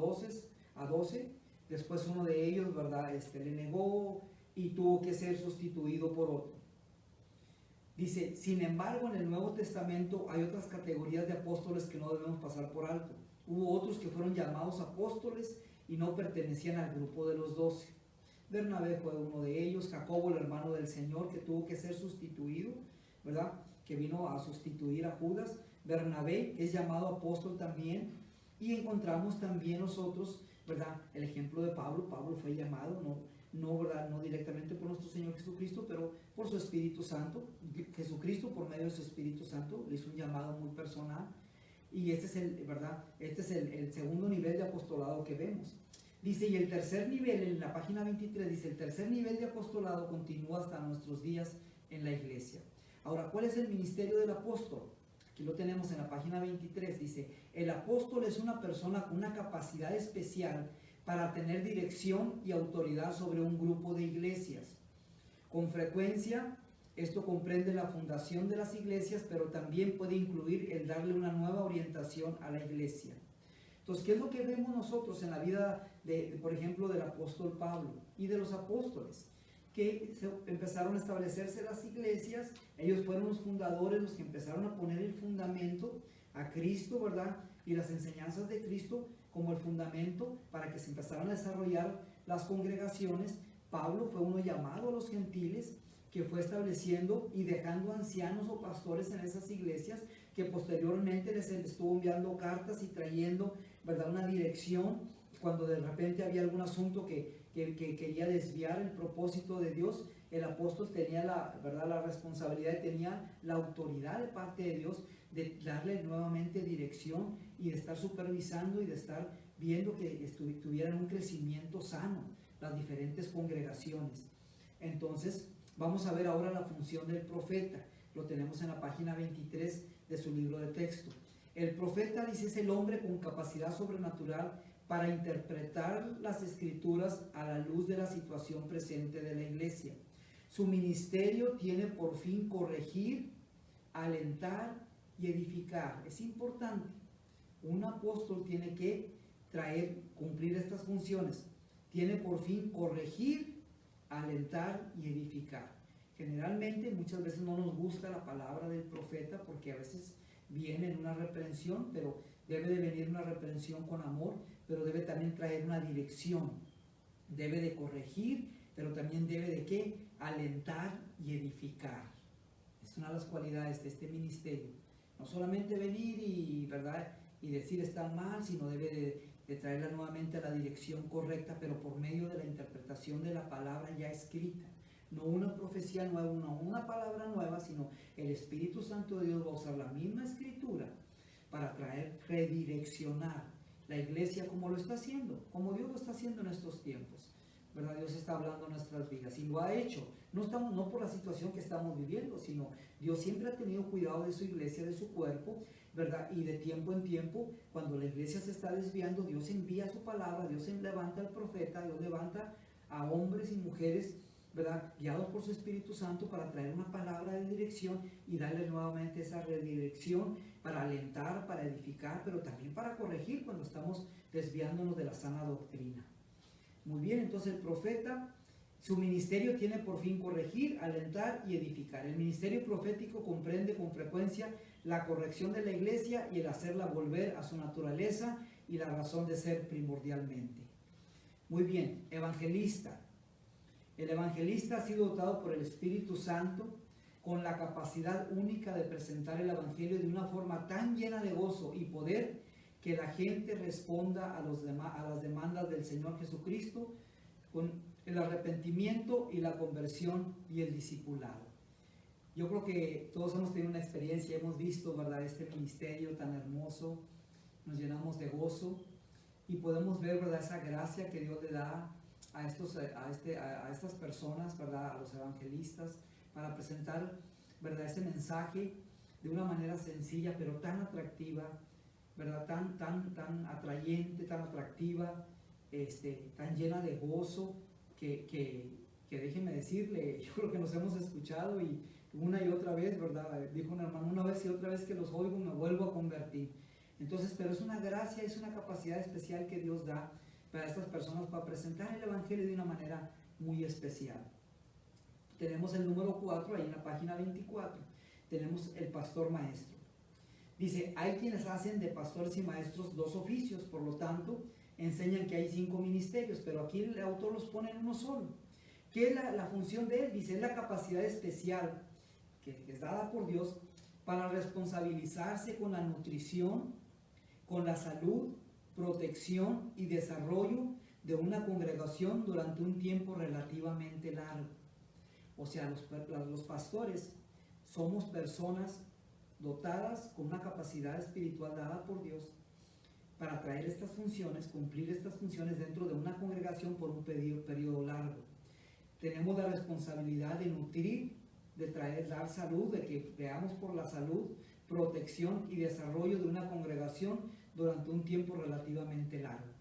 12, después uno de ellos, ¿verdad?, le negó y tuvo que ser sustituido por otro. Dice, sin embargo, en el Nuevo Testamento hay otras categorías de apóstoles que no debemos pasar por alto. Hubo otros que fueron llamados apóstoles y no pertenecían al grupo de los 12. Bernabé fue uno de ellos, Jacobo, el hermano del Señor, que tuvo que ser sustituido, ¿verdad?, que vino a sustituir a Judas. Bernabé es llamado apóstol también, y encontramos también nosotros, ¿verdad?, el ejemplo de Pablo. Pablo fue llamado, ¿verdad?, no directamente por nuestro Señor Jesucristo, pero por su Espíritu Santo. Jesucristo, por medio de su Espíritu Santo, le hizo un llamado muy personal, y este es el segundo nivel de apostolado que vemos. Dice, y el tercer nivel, en la página 23, dice, el tercer nivel de apostolado continúa hasta nuestros días en la iglesia. Ahora, ¿cuál es el ministerio del apóstol? Aquí lo tenemos en la página 23, dice, el apóstol es una persona con una capacidad especial para tener dirección y autoridad sobre un grupo de iglesias. Con frecuencia, esto comprende la fundación de las iglesias, pero también puede incluir el darle una nueva orientación a la iglesia. Entonces, ¿qué es lo que vemos nosotros en la vida, por ejemplo, del apóstol Pablo y de los apóstoles? Que empezaron a establecerse las iglesias, ellos fueron los fundadores, los que empezaron a poner el fundamento a Cristo, ¿verdad?, y las enseñanzas de Cristo como el fundamento para que se empezaran a desarrollar las congregaciones. Pablo fue uno llamado a los gentiles, que fue estableciendo y dejando ancianos o pastores en esas iglesias, que posteriormente les estuvo enviando cartas y trayendo, ¿verdad?, una dirección cuando de repente había algún asunto que quería desviar el propósito de Dios. El apóstol tenía la responsabilidad y tenía la autoridad de parte de Dios de darle nuevamente dirección y de estar supervisando y de estar viendo que tuvieran un crecimiento sano las diferentes congregaciones. Entonces, Vamos a ver ahora la función del profeta. Lo tenemos en la página 23 de su libro de texto. El profeta, dice, es el hombre con capacidad sobrenatural para interpretar las escrituras a la luz de la situación presente de la iglesia. Su ministerio tiene por fin corregir, alentar y edificar. Es importante. Un apóstol tiene que cumplir estas funciones. Tiene por fin corregir, alentar y edificar. Generalmente, muchas veces no nos gusta la palabra del profeta porque a veces viene en una reprensión, pero debe de venir una reprensión con amor, pero debe también traer una dirección. Debe de corregir, pero también debe de ¿qué? Alentar y edificar. Es una de las cualidades de este ministerio. No solamente venir y, ¿verdad?, y decir está mal, sino debe de traerla nuevamente a la dirección correcta, pero por medio de la interpretación de la palabra ya escrita. No una profecía nueva, no una palabra nueva, sino el Espíritu Santo de Dios va a usar la misma escritura para redireccionar la iglesia como lo está haciendo, como Dios lo está haciendo en estos tiempos. ¿Verdad? Dios está hablando en nuestras vidas y lo ha hecho. No por la situación que estamos viviendo, sino Dios siempre ha tenido cuidado de su iglesia, de su cuerpo, ¿verdad? Y de tiempo en tiempo, cuando la iglesia se está desviando, Dios envía su palabra, Dios levanta al profeta, Dios levanta a hombres y mujeres, ¿verdad?, guiados por su Espíritu Santo para traer una palabra de dirección y darle nuevamente esa redirección para alentar, para edificar, pero también para corregir cuando estamos desviándonos de la sana doctrina. Muy bien, entonces el profeta, su ministerio tiene por fin corregir, alentar y edificar. El ministerio profético comprende con frecuencia la corrección de la iglesia y el hacerla volver a su naturaleza y la razón de ser primordialmente. Muy bien, evangelista. El evangelista ha sido dotado por el Espíritu Santo con la capacidad única de presentar el evangelio de una forma tan llena de gozo y poder que la gente responda a las demandas del Señor Jesucristo con el arrepentimiento y la conversión y el discipulado. Yo creo que todos hemos tenido una experiencia, hemos visto, ¿verdad?, este ministerio tan hermoso, nos llenamos de gozo y podemos ver, ¿verdad?, esa gracia que Dios le da a estas personas, ¿verdad?, a los evangelistas, para presentar, ¿verdad?, ese mensaje de una manera sencilla, pero tan atractiva, ¿verdad?, tan atrayente, tan atractiva, tan llena de gozo, que déjenme decirle, yo creo que nos hemos escuchado y una y otra vez, ¿verdad?, dijo un hermano, una vez y otra vez que los oigo me vuelvo a convertir. Entonces, pero es una gracia, es una capacidad especial que Dios da para estas personas para presentar el evangelio de una manera muy especial. Tenemos el número 4 ahí en la página 24, tenemos el pastor maestro. Dice, hay quienes hacen de pastores y maestros dos oficios, por lo tanto, enseñan que hay 5 ministerios, pero aquí el autor los pone en uno solo. ¿Qué es la función de él? Dice, es la capacidad especial que es dada por Dios para responsabilizarse con la nutrición, con la salud, protección y desarrollo de una congregación durante un tiempo relativamente largo. O sea, los pastores somos personas dotadas con una capacidad espiritual dada por Dios para traer estas funciones, cumplir estas funciones dentro de una congregación por un periodo largo. Tenemos la responsabilidad de nutrir, de dar salud, de que veamos por la salud, protección y desarrollo de una congregación durante un tiempo relativamente largo.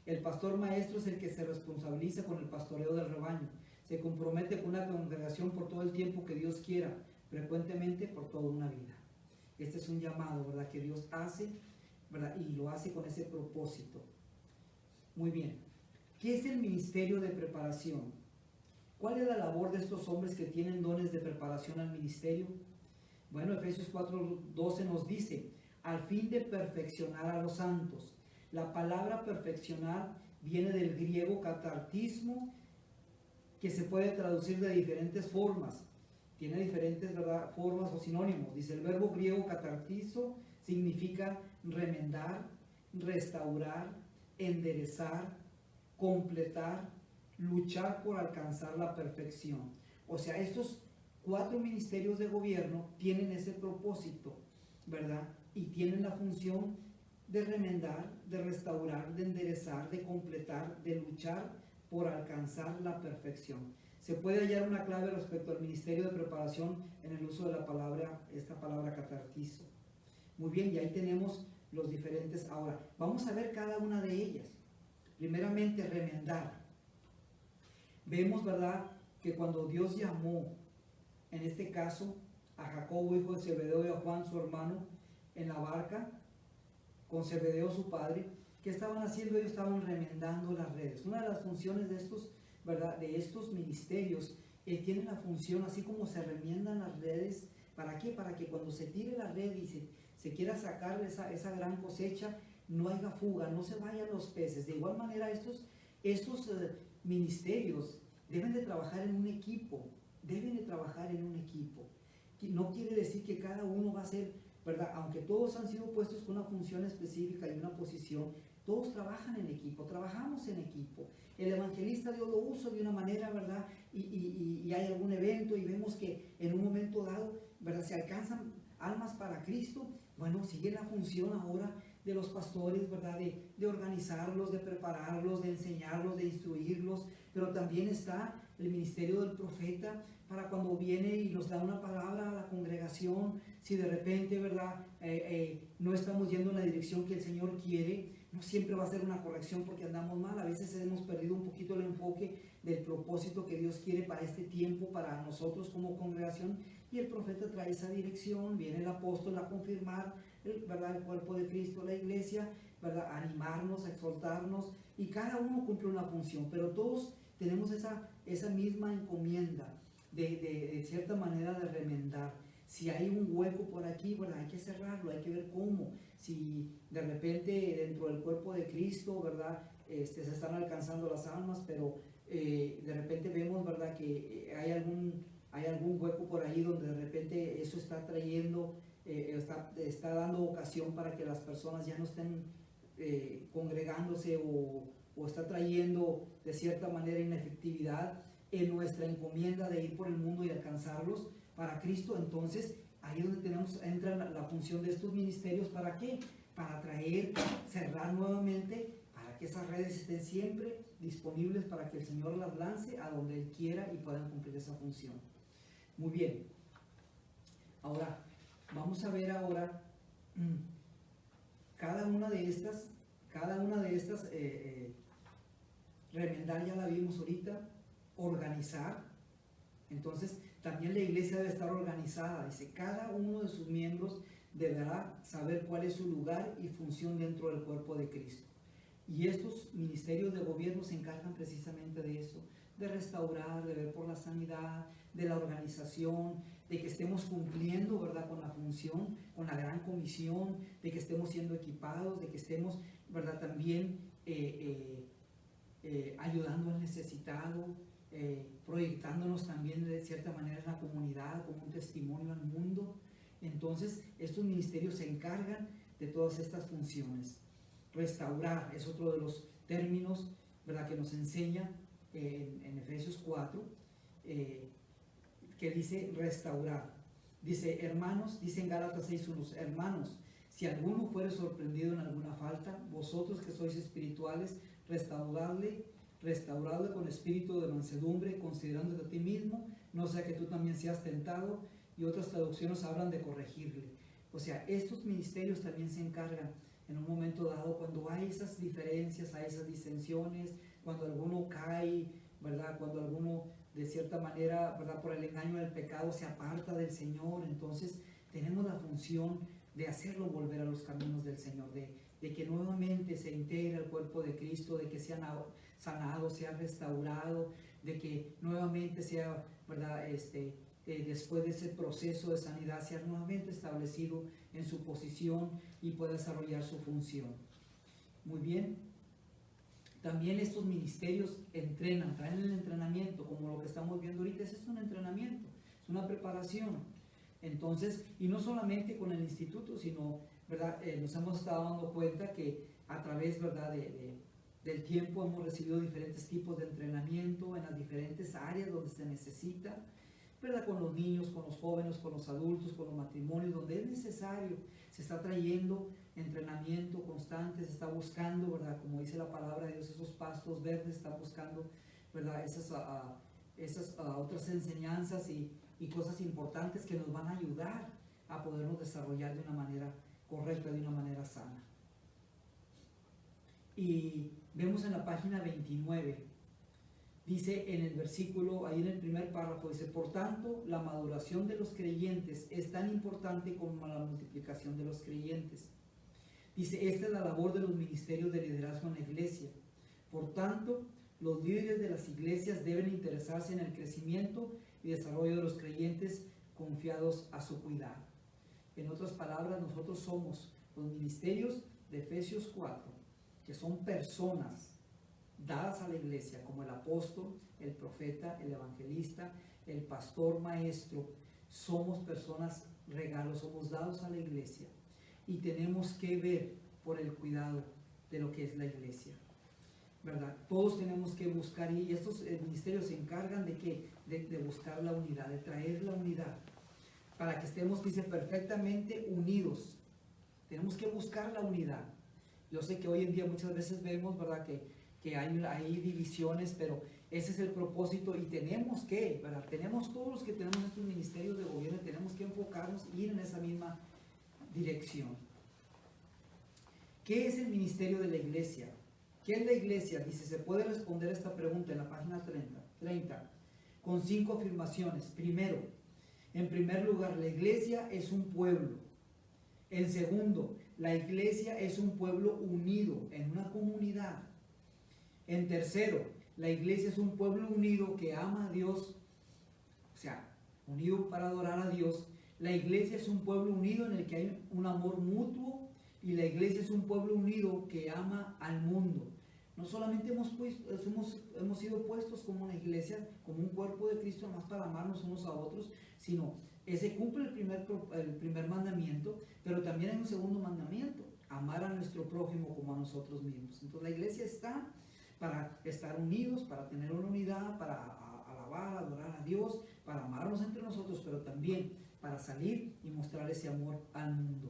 El pastor maestro es el que se responsabiliza con el pastoreo del rebaño, se compromete con una congregación por todo el tiempo que Dios quiera, frecuentemente por toda una vida. Este es un llamado, ¿verdad?, que Dios hace, ¿verdad?, y lo hace con ese propósito. Muy bien, ¿qué es el ministerio de preparación? ¿Cuál es la labor de estos hombres que tienen dones de preparación al ministerio? Bueno, Efesios 4:12 nos dice, al fin de perfeccionar a los santos. La palabra perfeccionar viene del griego catartismo, que se puede traducir de diferentes formas. Tiene diferentes, ¿verdad?, formas o sinónimos. Dice, el verbo griego catartizo significa remendar, restaurar, enderezar, completar, luchar por alcanzar la perfección. O sea, estos 4 ministerios de gobierno tienen ese propósito, ¿verdad? Y tienen la función de remendar, de restaurar, de enderezar, de completar, de luchar por alcanzar la perfección. se puede hallar una clave respecto al ministerio de preparación en el uso de la palabra, esta palabra catartizo. Muy bien, y ahí tenemos los diferentes. Ahora, vamos a ver cada una de ellas. Primeramente, remendar. Vemos, ¿verdad?, que cuando Dios llamó, en este caso, a Jacobo, hijo de Zebedeo, y a Juan, su hermano, en la barca, con Zebedeo, su padre, ¿qué estaban haciendo? Ellos estaban remendando las redes. Una de las funciones de estos, ¿verdad?, de estos ministerios, tienen la función, así como se remiendan las redes. ¿Para qué? Para que cuando se tire la red y se quiera sacar esa gran cosecha, no haya fuga, no se vayan los peces. De igual manera, estos ministerios deben de trabajar en un equipo, deben de trabajar en un equipo. No quiere decir que cada uno va a ser, ¿verdad? Aunque todos han sido puestos con una función específica y una posición, todos trabajan en equipo, trabajamos en equipo. El evangelista Dios lo usa de una manera, ¿verdad? Y hay algún evento y vemos que en un momento dado, ¿verdad?, se alcanzan almas para Cristo. Bueno, sigue la función ahora de los pastores, ¿verdad?, de organizarlos, de prepararlos, de enseñarlos, de instruirlos, pero también está el ministerio del profeta para cuando viene y nos da una palabra a la congregación. Si de repente, ¿verdad?, no estamos yendo en la dirección que el Señor quiere, no siempre va a ser una corrección porque andamos mal. A veces hemos perdido un poquito el enfoque del propósito que Dios quiere para este tiempo, para nosotros como congregación, y el profeta trae esa dirección. Viene el apóstol a confirmar, ¿verdad?, el cuerpo de Cristo, la iglesia, ¿verdad?, a animarnos, a exhortarnos, y cada uno cumple una función, pero todos tenemos esa misma encomienda de cierta manera de remendar. Si hay un hueco por aquí, ¿verdad?, hay que cerrarlo, hay que ver cómo. Si de repente dentro del cuerpo de Cristo, ¿verdad?, se están alcanzando las almas, pero de repente vemos, ¿verdad?, que hay algún hueco por ahí donde de repente eso está trayendo, está dando ocasión para que las personas ya no estén congregándose, o está trayendo de cierta manera inefectividad en nuestra encomienda de ir por el mundo y alcanzarlos para Cristo. Entonces ahí es donde entra la función de estos ministerios. ¿Para qué? Para cerrar nuevamente, para que esas redes estén siempre disponibles para que el Señor las lance a donde Él quiera y puedan cumplir esa función. Muy bien. Ahora, vamos a ver cada una de estas, remendar ya la vimos ahorita, organizar. Entonces, también la iglesia debe estar organizada. Dice, cada uno de sus miembros deberá saber cuál es su lugar y función dentro del cuerpo de Cristo. Y estos ministerios de gobierno se encargan precisamente de eso, de restaurar, de ver por la sanidad, de la organización, de que estemos cumpliendo, ¿verdad?, con la función, con la gran comisión, de que estemos siendo equipados, de que estemos, ¿verdad?, también ayudando al necesitado, proyectándonos también de cierta manera en la comunidad como un testimonio al mundo. Entonces, estos ministerios se encargan de todas estas funciones. Restaurar es otro de los términos, ¿verdad?, que nos enseña en Efesios 4, que dice restaurar. Dice, hermanos, dice en Gálatas 6:1, hermanos, si alguno fuere sorprendido en alguna falta, vosotros que sois espirituales, restauradle con espíritu de mansedumbre, considerándote a ti mismo, no sea que tú también seas tentado. Y otras traducciones hablan de corregirle. O sea, estos ministerios también se encargan en un momento dado, cuando hay esas diferencias, hay esas disensiones, cuando alguno cae, ¿verdad?, cuando alguno de cierta manera, ¿verdad?, por el engaño del pecado se aparta del Señor. Entonces tenemos la función de hacerlo volver a los caminos del Señor, de que nuevamente se integre al cuerpo de Cristo, de que sea sanado, sea restaurado, de que nuevamente sea, ¿verdad?, después de ese proceso de sanidad, sea nuevamente establecido en su posición y pueda desarrollar su función. Muy bien. También estos ministerios traen el entrenamiento, como lo que estamos viendo ahorita. Ese es un entrenamiento, es una preparación. Entonces, y no solamente con el instituto, sino, ¿verdad?, nos hemos estado dando cuenta que a través, ¿verdad?, del tiempo hemos recibido diferentes tipos de entrenamiento en las diferentes áreas donde se necesita, ¿verdad?, con los niños, con los jóvenes, con los adultos, con los matrimonios, donde es necesario. Se está trayendo entrenamiento constante, se está buscando, ¿verdad?, como dice la palabra de Dios, esos pastos verdes, está buscando, ¿verdad?, esas otras enseñanzas y cosas importantes que nos van a ayudar a podernos desarrollar de una manera correcta, de una manera sana. Y vemos en la página 29, dice en el versículo, ahí en el primer párrafo, dice: por tanto, la maduración de los creyentes es tan importante como la multiplicación de los creyentes. Dice, esta es la labor de los ministerios de liderazgo en la iglesia. Por tanto, los líderes de las iglesias deben interesarse en el crecimiento y desarrollo de los creyentes confiados a su cuidado. En otras palabras, nosotros somos los ministerios de Efesios 4, que son personas dadas a la iglesia, como el apóstol, el profeta, el evangelista, el pastor, maestro. Somos personas regalos, somos dados a la iglesia y tenemos que ver por el cuidado de lo que es la iglesia, ¿verdad? Todos tenemos que buscar, y estos ministerios se encargan de ¿qué? De buscar la unidad, de traer la unidad, para que estemos, dice, perfectamente unidos. Tenemos que buscar la unidad. Yo sé que hoy en día muchas veces vemos, ¿verdad?, que hay divisiones, pero ese es el propósito y tenemos que, ¿verdad? Tenemos todos los que tenemos estos ministerios de gobierno, tenemos que enfocarnos, ir en esa misma dirección. ¿Qué es el ministerio de la iglesia? ¿Qué es la iglesia? Dice, se puede responder esta pregunta en la página 30 con 5 afirmaciones. Primero, en primer lugar, la iglesia es un pueblo. En segundo, la iglesia es un pueblo unido en una comunidad. En tercero, la iglesia es un pueblo unido que ama a Dios, o sea, unido para adorar a Dios. La iglesia es un pueblo unido en el que hay un amor mutuo, y la iglesia es un pueblo unido que ama al mundo. No solamente hemos sido puestos como una iglesia, como un cuerpo de Cristo, más para amarnos unos a otros, sino ese cumple el primer mandamiento, pero también hay un segundo mandamiento: amar a nuestro prójimo como a nosotros mismos. Entonces la iglesia está para estar unidos, para tener una unidad, para alabar, adorar a Dios, para amarnos entre nosotros, pero también para salir y mostrar ese amor al mundo.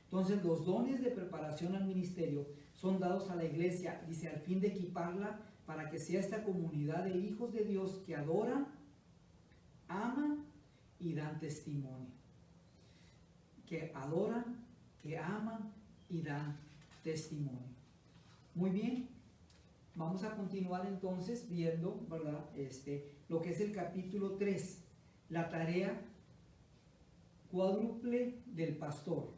Entonces, los dones de preparación al ministerio son dados a la iglesia, dice, al fin de equiparla para que sea esta comunidad de hijos de Dios que adoran, aman y dan testimonio. Que adoran, que aman y dan testimonio. Muy bien, vamos a continuar entonces viendo, ¿verdad?, lo que es el capítulo 3, la tarea cuádruple del pastor.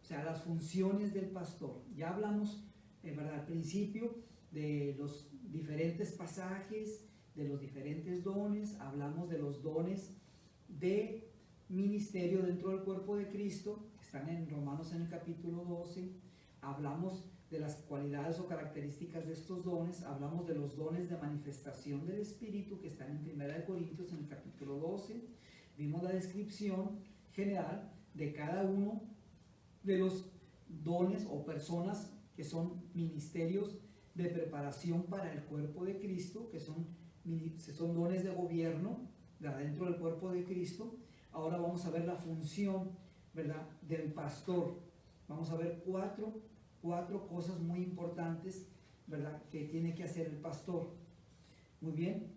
O sea, las funciones del pastor. Ya hablamos, ¿verdad?, al principio de los diferentes pasajes, de los diferentes dones. Hablamos de los dones de ministerio dentro del cuerpo de Cristo, que están en Romanos en el capítulo 12. Hablamos de las cualidades o características de estos dones. Hablamos de los dones de manifestación del Espíritu, que están en 1 Corintios en el capítulo 12. Vimos la descripción general de cada uno de los dones o personas que son ministerios de preparación para el cuerpo de Cristo, que son dones de gobierno, ¿verdad?, dentro del cuerpo de Cristo. Ahora vamos a ver la función, ¿verdad?, del pastor. Vamos a ver cuatro cosas muy importantes, ¿verdad?, que tiene que hacer el pastor. Muy bien.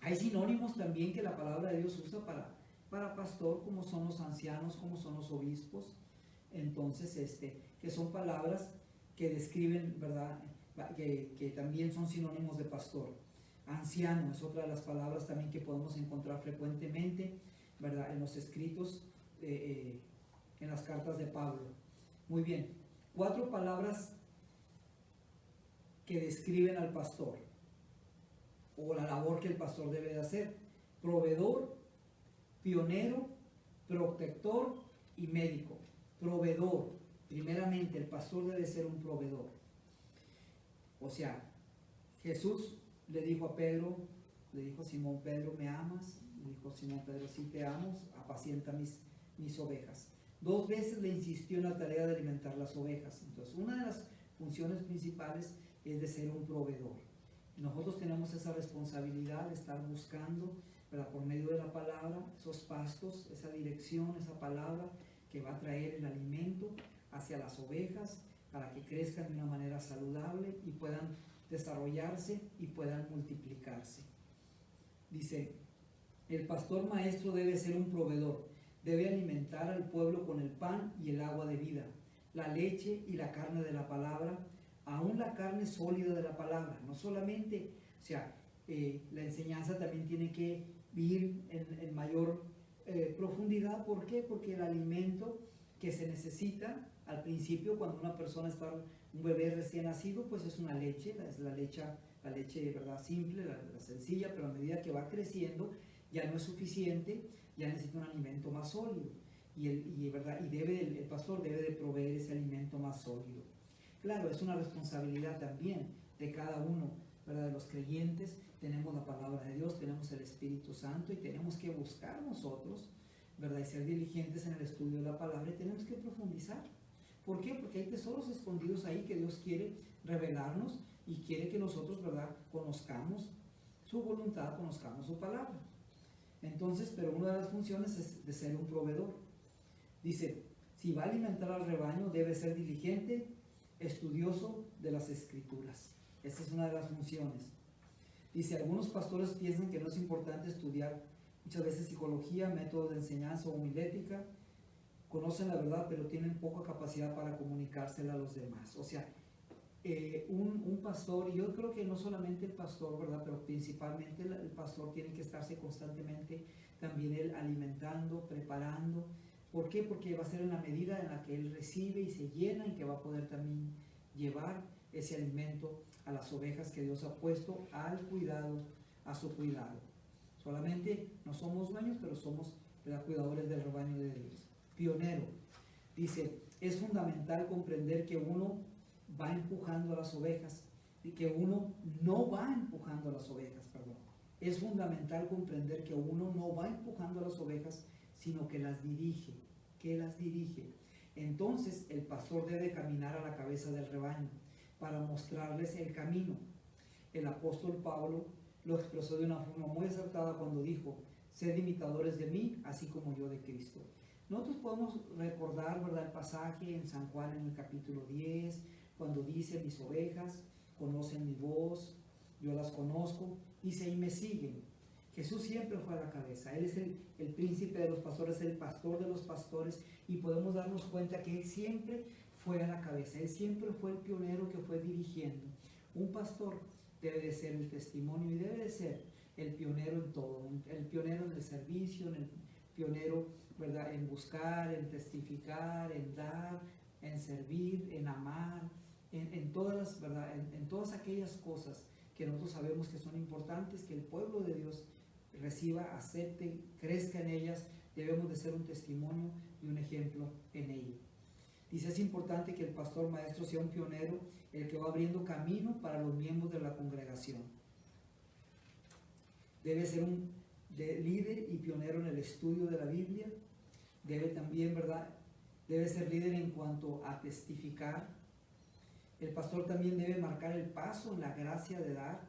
Hay sinónimos también que la palabra de Dios usa para pastor, como son los ancianos, como son los obispos. Entonces, que son palabras que describen, ¿verdad?, que también son sinónimos de pastor. Anciano es otra de las palabras también que podemos encontrar frecuentemente, ¿verdad?, en los escritos, en las cartas de Pablo. Muy bien, 4 palabras que describen al pastor, o la labor que el pastor debe de hacer: proveedor, pionero, protector y médico. Proveedor, primeramente el pastor debe ser un proveedor. O sea, Jesús le dijo a Pedro, le dijo a Simón: Pedro, ¿me amas? Le dijo Simón Pedro: sí, te amo, apacienta mis ovejas. 2 veces le insistió en la tarea de alimentar las ovejas. Entonces, una de las funciones principales es de ser un proveedor. Nosotros tenemos esa responsabilidad de estar buscando, ¿verdad?, por medio de la palabra, esos pastos, esa dirección, esa palabra que va a traer el alimento hacia las ovejas para que crezcan de una manera saludable y puedan desarrollarse y puedan multiplicarse. Dice, el pastor maestro debe ser un proveedor, debe alimentar al pueblo con el pan y el agua de vida, la leche y la carne de la palabra, aún la carne sólida de la palabra, no solamente, o sea, la enseñanza también tiene que ir en mayor profundidad. ¿Por qué? Porque el alimento que se necesita al principio, cuando una persona está, un bebé recién nacido, pues es una leche, es la leche, ¿verdad? Simple, la sencilla, pero a medida que va creciendo ya no es suficiente, ya necesita un alimento más sólido. ¿Verdad? Y el pastor debe de proveer ese alimento más sólido. Claro, es una responsabilidad también de cada uno, ¿verdad? De los creyentes. Tenemos la palabra de Dios, tenemos el Espíritu Santo y tenemos que buscar nosotros, ¿verdad? Y ser diligentes en el estudio de la palabra, y tenemos que profundizar. ¿Por qué? Porque hay tesoros escondidos ahí que Dios quiere revelarnos y quiere que nosotros, ¿verdad?, conozcamos su voluntad, conozcamos su palabra. Entonces, pero una de las funciones es de ser un proveedor. Dice, si va a alimentar al rebaño, debe ser diligente, estudioso de las Escrituras. Esta es una de las funciones. Dice, algunos pastores piensan que no es importante estudiar muchas veces psicología, métodos de enseñanza o homilética, conocen la verdad, pero tienen poca capacidad para comunicársela a los demás. O sea, un pastor, y yo creo que no solamente el pastor, ¿verdad?, pero principalmente el pastor tiene que estarse constantemente también él alimentando, preparando. ¿Por qué? Porque va a ser en la medida en la que él recibe y se llena, en que va a poder también llevar ese alimento a las ovejas que Dios ha puesto al cuidado, a su cuidado. Solamente no somos dueños, pero somos, ¿verdad?, cuidadores del rebaño de Dios. Pionero. Dice, es fundamental comprender que uno va empujando a las ovejas y que uno no va empujando a las ovejas, perdón. Es fundamental comprender que uno no va empujando a las ovejas, sino que las dirige, Entonces el pastor debe caminar a la cabeza del rebaño para mostrarles el camino. El apóstol Pablo lo expresó de una forma muy acertada cuando dijo, sed imitadores de mí, así como yo de Cristo. Nosotros podemos recordar, ¿verdad?, el pasaje en San Juan en el capítulo 10, cuando dice, mis ovejas conocen mi voz, yo las conozco, dice, y me siguen. Jesús siempre fue a la cabeza, Él es el príncipe de los pastores, el pastor de los pastores, y podemos darnos cuenta que Él siempre fue a la cabeza, Él siempre fue el pionero que fue dirigiendo. Un pastor debe de ser el testimonio y debe de ser el pionero en todo, el pionero en el servicio, en el pionero, ¿verdad?, en buscar, en testificar, en dar, en servir, en amar, en todas, ¿verdad?, en todas aquellas cosas que nosotros sabemos que son importantes, que el pueblo de Dios reciba, acepte, crezca en ellas. Debemos de ser un testimonio y un ejemplo en ello. Dice, es importante que el pastor maestro sea un pionero, el que va abriendo camino para los miembros de la congregación. Debe ser un líder y pionero en el estudio de la Biblia. Debe también, ¿verdad?, debe ser líder en cuanto a testificar. El pastor también debe marcar el paso en la gracia de dar.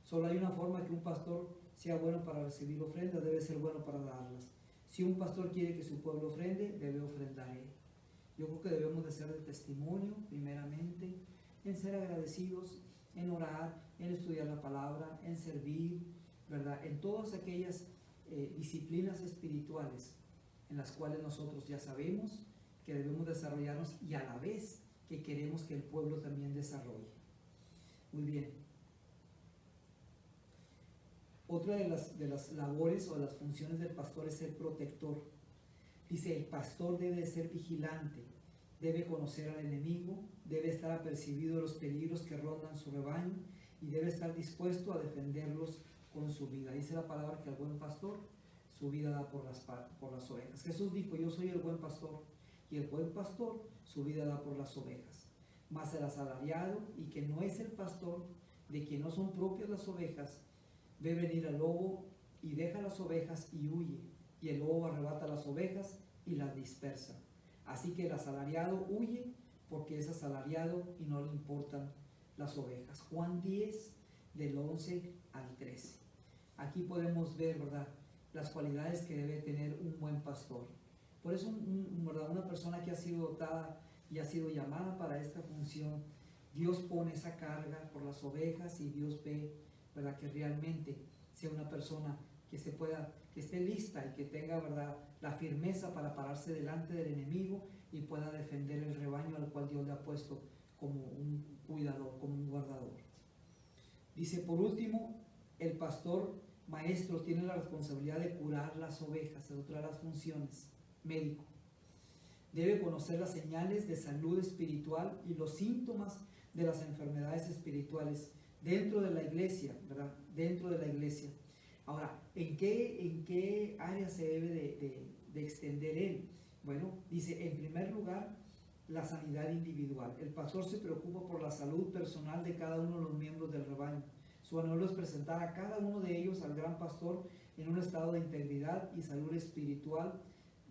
Solo hay una forma que un pastor sea bueno para recibir ofrendas, debe ser bueno para darlas. Si un pastor quiere que su pueblo ofrende, debe ofrendar él. Yo creo que debemos de ser de testimonio, primeramente, en ser agradecidos, en orar, en estudiar la palabra, en servir, ¿verdad?, en todas aquellas disciplinas espirituales en las cuales nosotros ya sabemos que debemos desarrollarnos y a la vez que queremos que el pueblo también desarrolle. Muy bien. Otra de las labores o de las funciones del pastor es ser protector. Dice, el pastor debe ser vigilante, debe conocer al enemigo, debe estar apercibido de los peligros que rondan su rebaño y debe estar dispuesto a defenderlos con su vida. Dice la palabra que el buen pastor su vida da por las ovejas. Jesús dijo, yo soy el buen pastor, y el buen pastor su vida da por las ovejas. Mas el asalariado, y que no es el pastor, de quien no son propias las ovejas, ve venir al lobo y deja las ovejas y huye, y el lobo arrebata las ovejas y las dispersa. Así que el asalariado huye porque es asalariado y no le importan las ovejas. Juan 10, del 11 al 13. Aquí podemos ver, ¿verdad?, las cualidades que debe tener un buen pastor. Por eso, ¿verdad?, una persona que ha sido dotada y ha sido llamada para esta función, Dios pone esa carga por las ovejas y Dios ve, ¿verdad?, que realmente sea una persona que que esté lista y que tenga, ¿verdad?, la firmeza para pararse delante del enemigo y pueda defender el rebaño al cual Dios le ha puesto como un cuidador, como un guardador. Dice, por último, el pastor maestro tiene la responsabilidad de curar las ovejas, es otra de las funciones, médico. Debe conocer las señales de salud espiritual y los síntomas de las enfermedades espirituales dentro de la iglesia, ¿verdad? Dentro de la iglesia. Ahora, ¿en qué área se debe de extender él? Bueno, dice, en primer lugar, la sanidad individual. El pastor se preocupa por la salud personal de cada uno de los miembros del rebaño. Su anhelo es presentar a cada uno de ellos al gran pastor en un estado de integridad y salud espiritual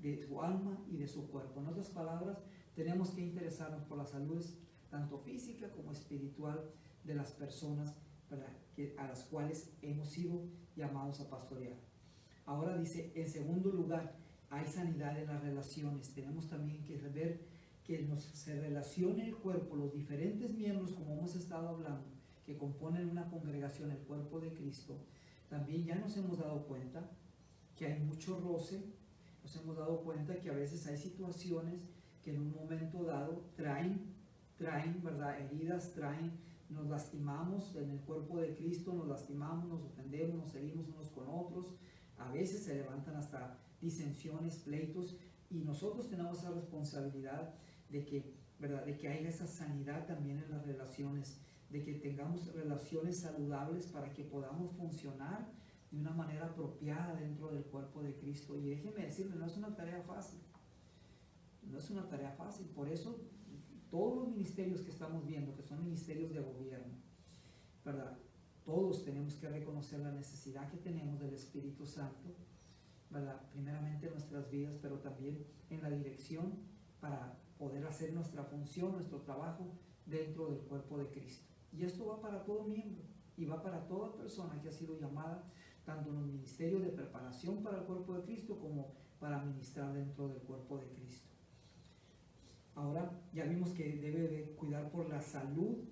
de su alma y de su cuerpo. En otras palabras, tenemos que interesarnos por la salud tanto física como espiritual de las personas a las cuales hemos sido llamados a pastorear. Ahora dice, en segundo lugar, hay sanidad en las relaciones. Tenemos también que ver que se relacione el cuerpo, los diferentes miembros, como hemos estado hablando, que componen una congregación, el cuerpo de Cristo. También ya nos hemos dado cuenta que hay mucho roce, nos hemos dado cuenta que a veces hay situaciones que en un momento dado traen, ¿verdad?, heridas, nos lastimamos en el cuerpo de Cristo, nos lastimamos, nos ofendemos, nos herimos unos con otros, a veces se levantan hasta disensiones, pleitos, y nosotros tenemos esa responsabilidad de que, ¿verdad?, de que haya esa sanidad también en las relaciones, de que tengamos relaciones saludables para que podamos funcionar de una manera apropiada dentro del cuerpo de Cristo. Y déjenme decirles, no es una tarea fácil, no es una tarea fácil. Por eso todos los ministerios que estamos viendo, que son ministerios de gobierno, ¿verdad?, todos tenemos que reconocer la necesidad que tenemos del Espíritu Santo, ¿verdad?, primeramente en nuestras vidas, pero también en la dirección para poder hacer nuestra función, nuestro trabajo dentro del cuerpo de Cristo. Y esto va para todo miembro y va para toda persona que ha sido llamada, tanto en los ministerios de preparación para el cuerpo de Cristo como para ministrar dentro del cuerpo de Cristo. Ahora ya vimos que debe de cuidar por la salud,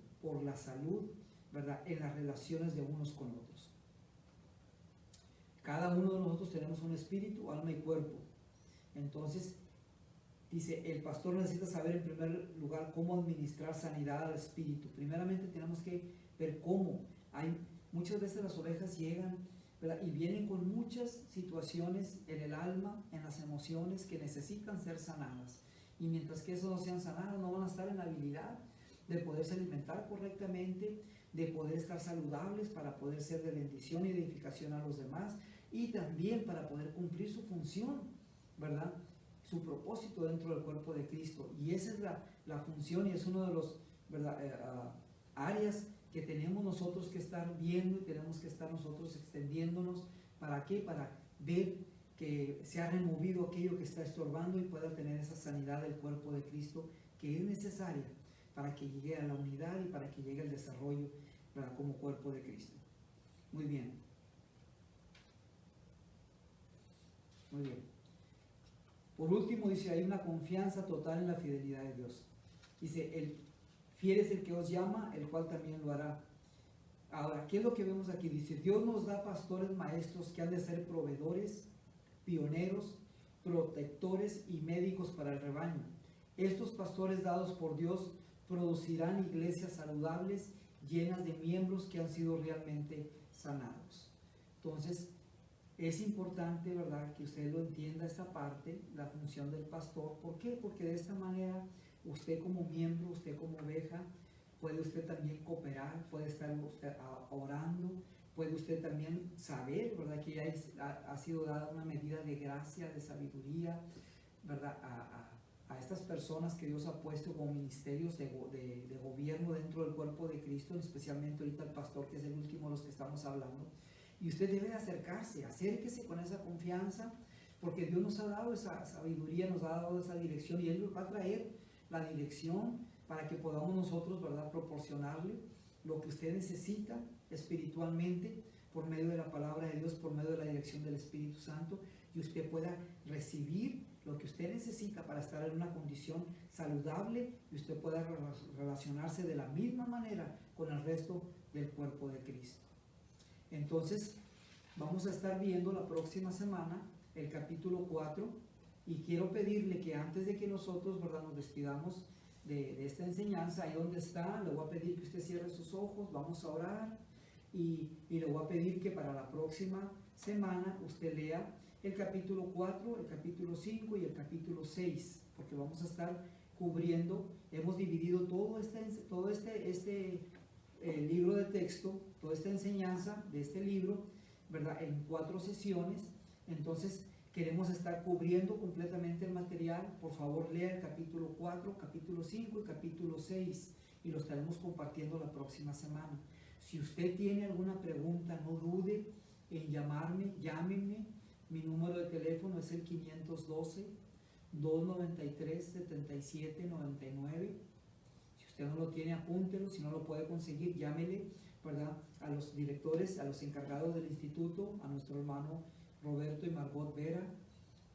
¿verdad?, en las relaciones de unos con otros. Cada uno de nosotros tenemos un espíritu, alma y cuerpo. Entonces, dice, el pastor necesita saber en primer lugar cómo administrar sanidad al espíritu. Primeramente tenemos que ver cómo. Muchas veces las ovejas llegan, ¿verdad?, y vienen con muchas situaciones en el alma, en las emociones que necesitan ser sanadas. Y mientras que eso no sean sanadas, no van a estar en la habilidad de poderse alimentar correctamente, de poder estar saludables para poder ser de bendición y de edificación a los demás, y también para poder cumplir su función, ¿verdad?, su propósito dentro del cuerpo de Cristo. Y esa es la función, y es uno de los, ¿verdad?, áreas que tenemos nosotros que estar viendo y tenemos que estar nosotros extendiéndonos. ¿Para qué? Para ver que se ha removido aquello que está estorbando y pueda tener esa sanidad del cuerpo de Cristo que es necesaria para que llegue a la unidad y para que llegue al desarrollo, ¿verdad?, como cuerpo de Cristo. Muy bien. Muy bien. Por último, dice, hay una confianza total en la fidelidad de Dios. Dice, el fiel es el que os llama, el cual también lo hará. Ahora, ¿qué es lo que vemos aquí? Dice, Dios nos da pastores maestros que han de ser proveedores, pioneros, protectores y médicos para el rebaño. Estos pastores dados por Dios producirán iglesias saludables, llenas de miembros que han sido realmente sanados. Entonces, es importante, ¿verdad?, que usted lo entienda esta parte, la función del pastor. ¿Por qué? Porque de esta manera usted como miembro, usted como oveja, puede usted también cooperar, puede estar usted orando, puede usted también saber, ¿verdad?, que ya ha sido dada una medida de gracia, de sabiduría, ¿verdad?, a estas personas que Dios ha puesto como ministerios de gobierno dentro del cuerpo de Cristo, especialmente ahorita el pastor, que es el último de los que estamos hablando. Y usted debe acercarse, acérquese con esa confianza, porque Dios nos ha dado esa sabiduría, nos ha dado esa dirección, y Él va a traer la dirección para que podamos nosotros, ¿verdad?, proporcionarle lo que usted necesita espiritualmente por medio de la palabra de Dios, por medio de la dirección del Espíritu Santo, y usted pueda recibir lo que usted necesita para estar en una condición saludable, y usted pueda relacionarse de la misma manera con el resto del cuerpo de Cristo. Entonces, Vamos a estar viendo la próxima semana el capítulo 4 y quiero pedirle que antes de que nosotros, ¿verdad?, nos despidamos de esta enseñanza, ahí donde está, le voy a pedir que usted cierre sus ojos, vamos a orar y le voy a pedir que para la próxima semana usted lea el capítulo 4, el capítulo 5 y el capítulo 6, porque vamos a estar cubriendo, hemos dividido todo este libro de texto, toda esta enseñanza de este libro, ¿verdad?, en 4 sesiones. Entonces queremos estar cubriendo completamente el material. Por favor, lea el capítulo 4, capítulo 5 y capítulo 6 y lo estaremos compartiendo la próxima semana. Si usted tiene alguna pregunta, no dude en llamarme, llámenme. Mi número de teléfono es el 512-293-7799. Si usted no lo tiene, apúntelo. Si no lo puede conseguir, llámele, ¿verdad?, a los directores, a los encargados del instituto, a nuestro hermano Roberto y Margot Vera.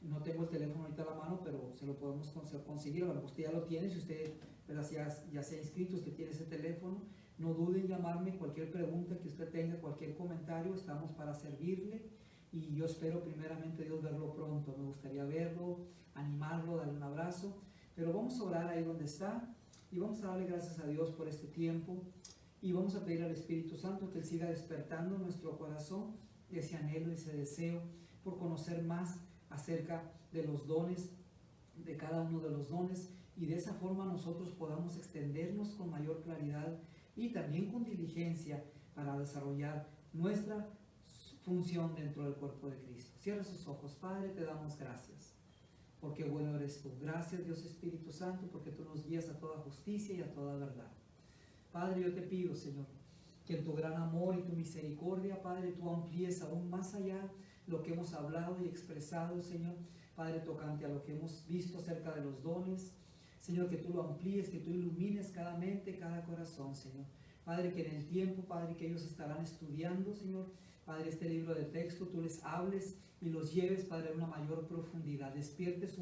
No tengo el teléfono ahorita a la mano, pero se lo podemos conseguir. Bueno, usted ya lo tiene, si usted, ¿verdad?, ya se ha inscrito, usted tiene ese teléfono. No duden en llamarme, cualquier pregunta que usted tenga, cualquier comentario, estamos para servirle. Y yo espero primeramente Dios verlo pronto. Me gustaría verlo, animarlo, darle un abrazo. Pero vamos a orar ahí donde está y vamos a darle gracias a Dios por este tiempo. Y vamos a pedir al Espíritu Santo que Él siga despertando en nuestro corazón ese anhelo, ese deseo por conocer más acerca de los dones, de cada uno de los dones, y de esa forma nosotros podamos extendernos con mayor claridad y también con diligencia para desarrollar nuestra función dentro del cuerpo de Cristo. Cierra sus ojos. Padre, te damos gracias, porque bueno eres tú. Gracias, Dios Espíritu Santo, porque tú nos guías a toda justicia y a toda verdad. Padre, yo te pido, Señor, que en tu gran amor y tu misericordia, Padre, tú amplíes aún más allá lo que hemos hablado y expresado, Señor. Padre, tocante a lo que hemos visto acerca de los dones. Señor, que tú lo amplíes, que tú ilumines cada mente, cada corazón, Señor. Padre, que en el tiempo, Padre, que ellos estarán estudiando, Señor, Padre, este libro de texto, tú les hables y los lleves, Padre, a una mayor profundidad. Despiertes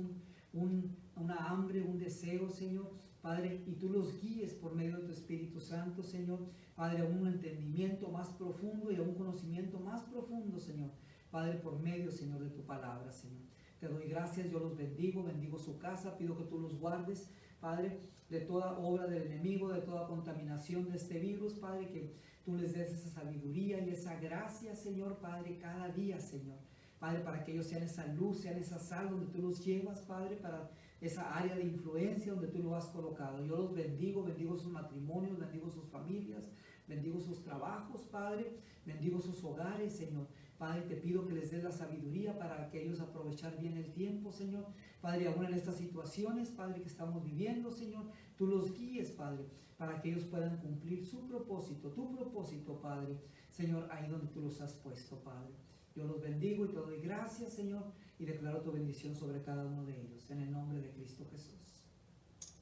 una hambre, un deseo, Señor, Padre, y tú los guíes por medio de tu Espíritu Santo, Señor, Padre, a un entendimiento más profundo y a un conocimiento más profundo, Señor, Padre, por medio, Señor, de tu palabra, Señor. Te doy gracias, yo los bendigo su casa, pido que tú los guardes, Padre, de toda obra del enemigo, de toda contaminación de este virus, Padre, que tú les des esa sabiduría y esa gracia, Señor, Padre, cada día, Señor. Padre, para que ellos sean esa luz, sean esa sal donde tú los llevas, Padre, para esa área de influencia donde tú lo has colocado. Yo los bendigo sus matrimonios, bendigo sus familias, bendigo sus trabajos, Padre, bendigo sus hogares, Señor. Padre, te pido que les des la sabiduría para que ellos aprovechar bien el tiempo, Señor. Padre, aún en estas situaciones, Padre, que estamos viviendo, Señor, tú los guíes, Padre, para que ellos puedan cumplir su propósito, tu propósito, Padre, Señor, ahí donde tú los has puesto, Padre. Yo los bendigo y te doy gracias, Señor, y declaro tu bendición sobre cada uno de ellos, en el nombre de Cristo Jesús.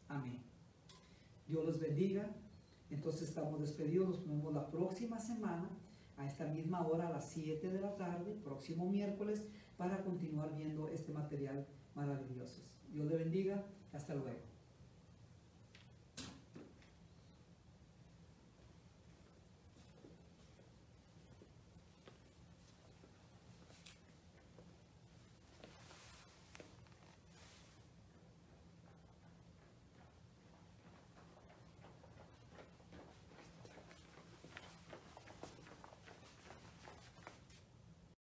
Amén. Dios los bendiga. Entonces estamos despedidos, nos vemos la próxima semana, a esta misma hora, a las 7 de la tarde, próximo miércoles, para continuar viendo este material maravilloso. Dios le bendiga. Hasta luego.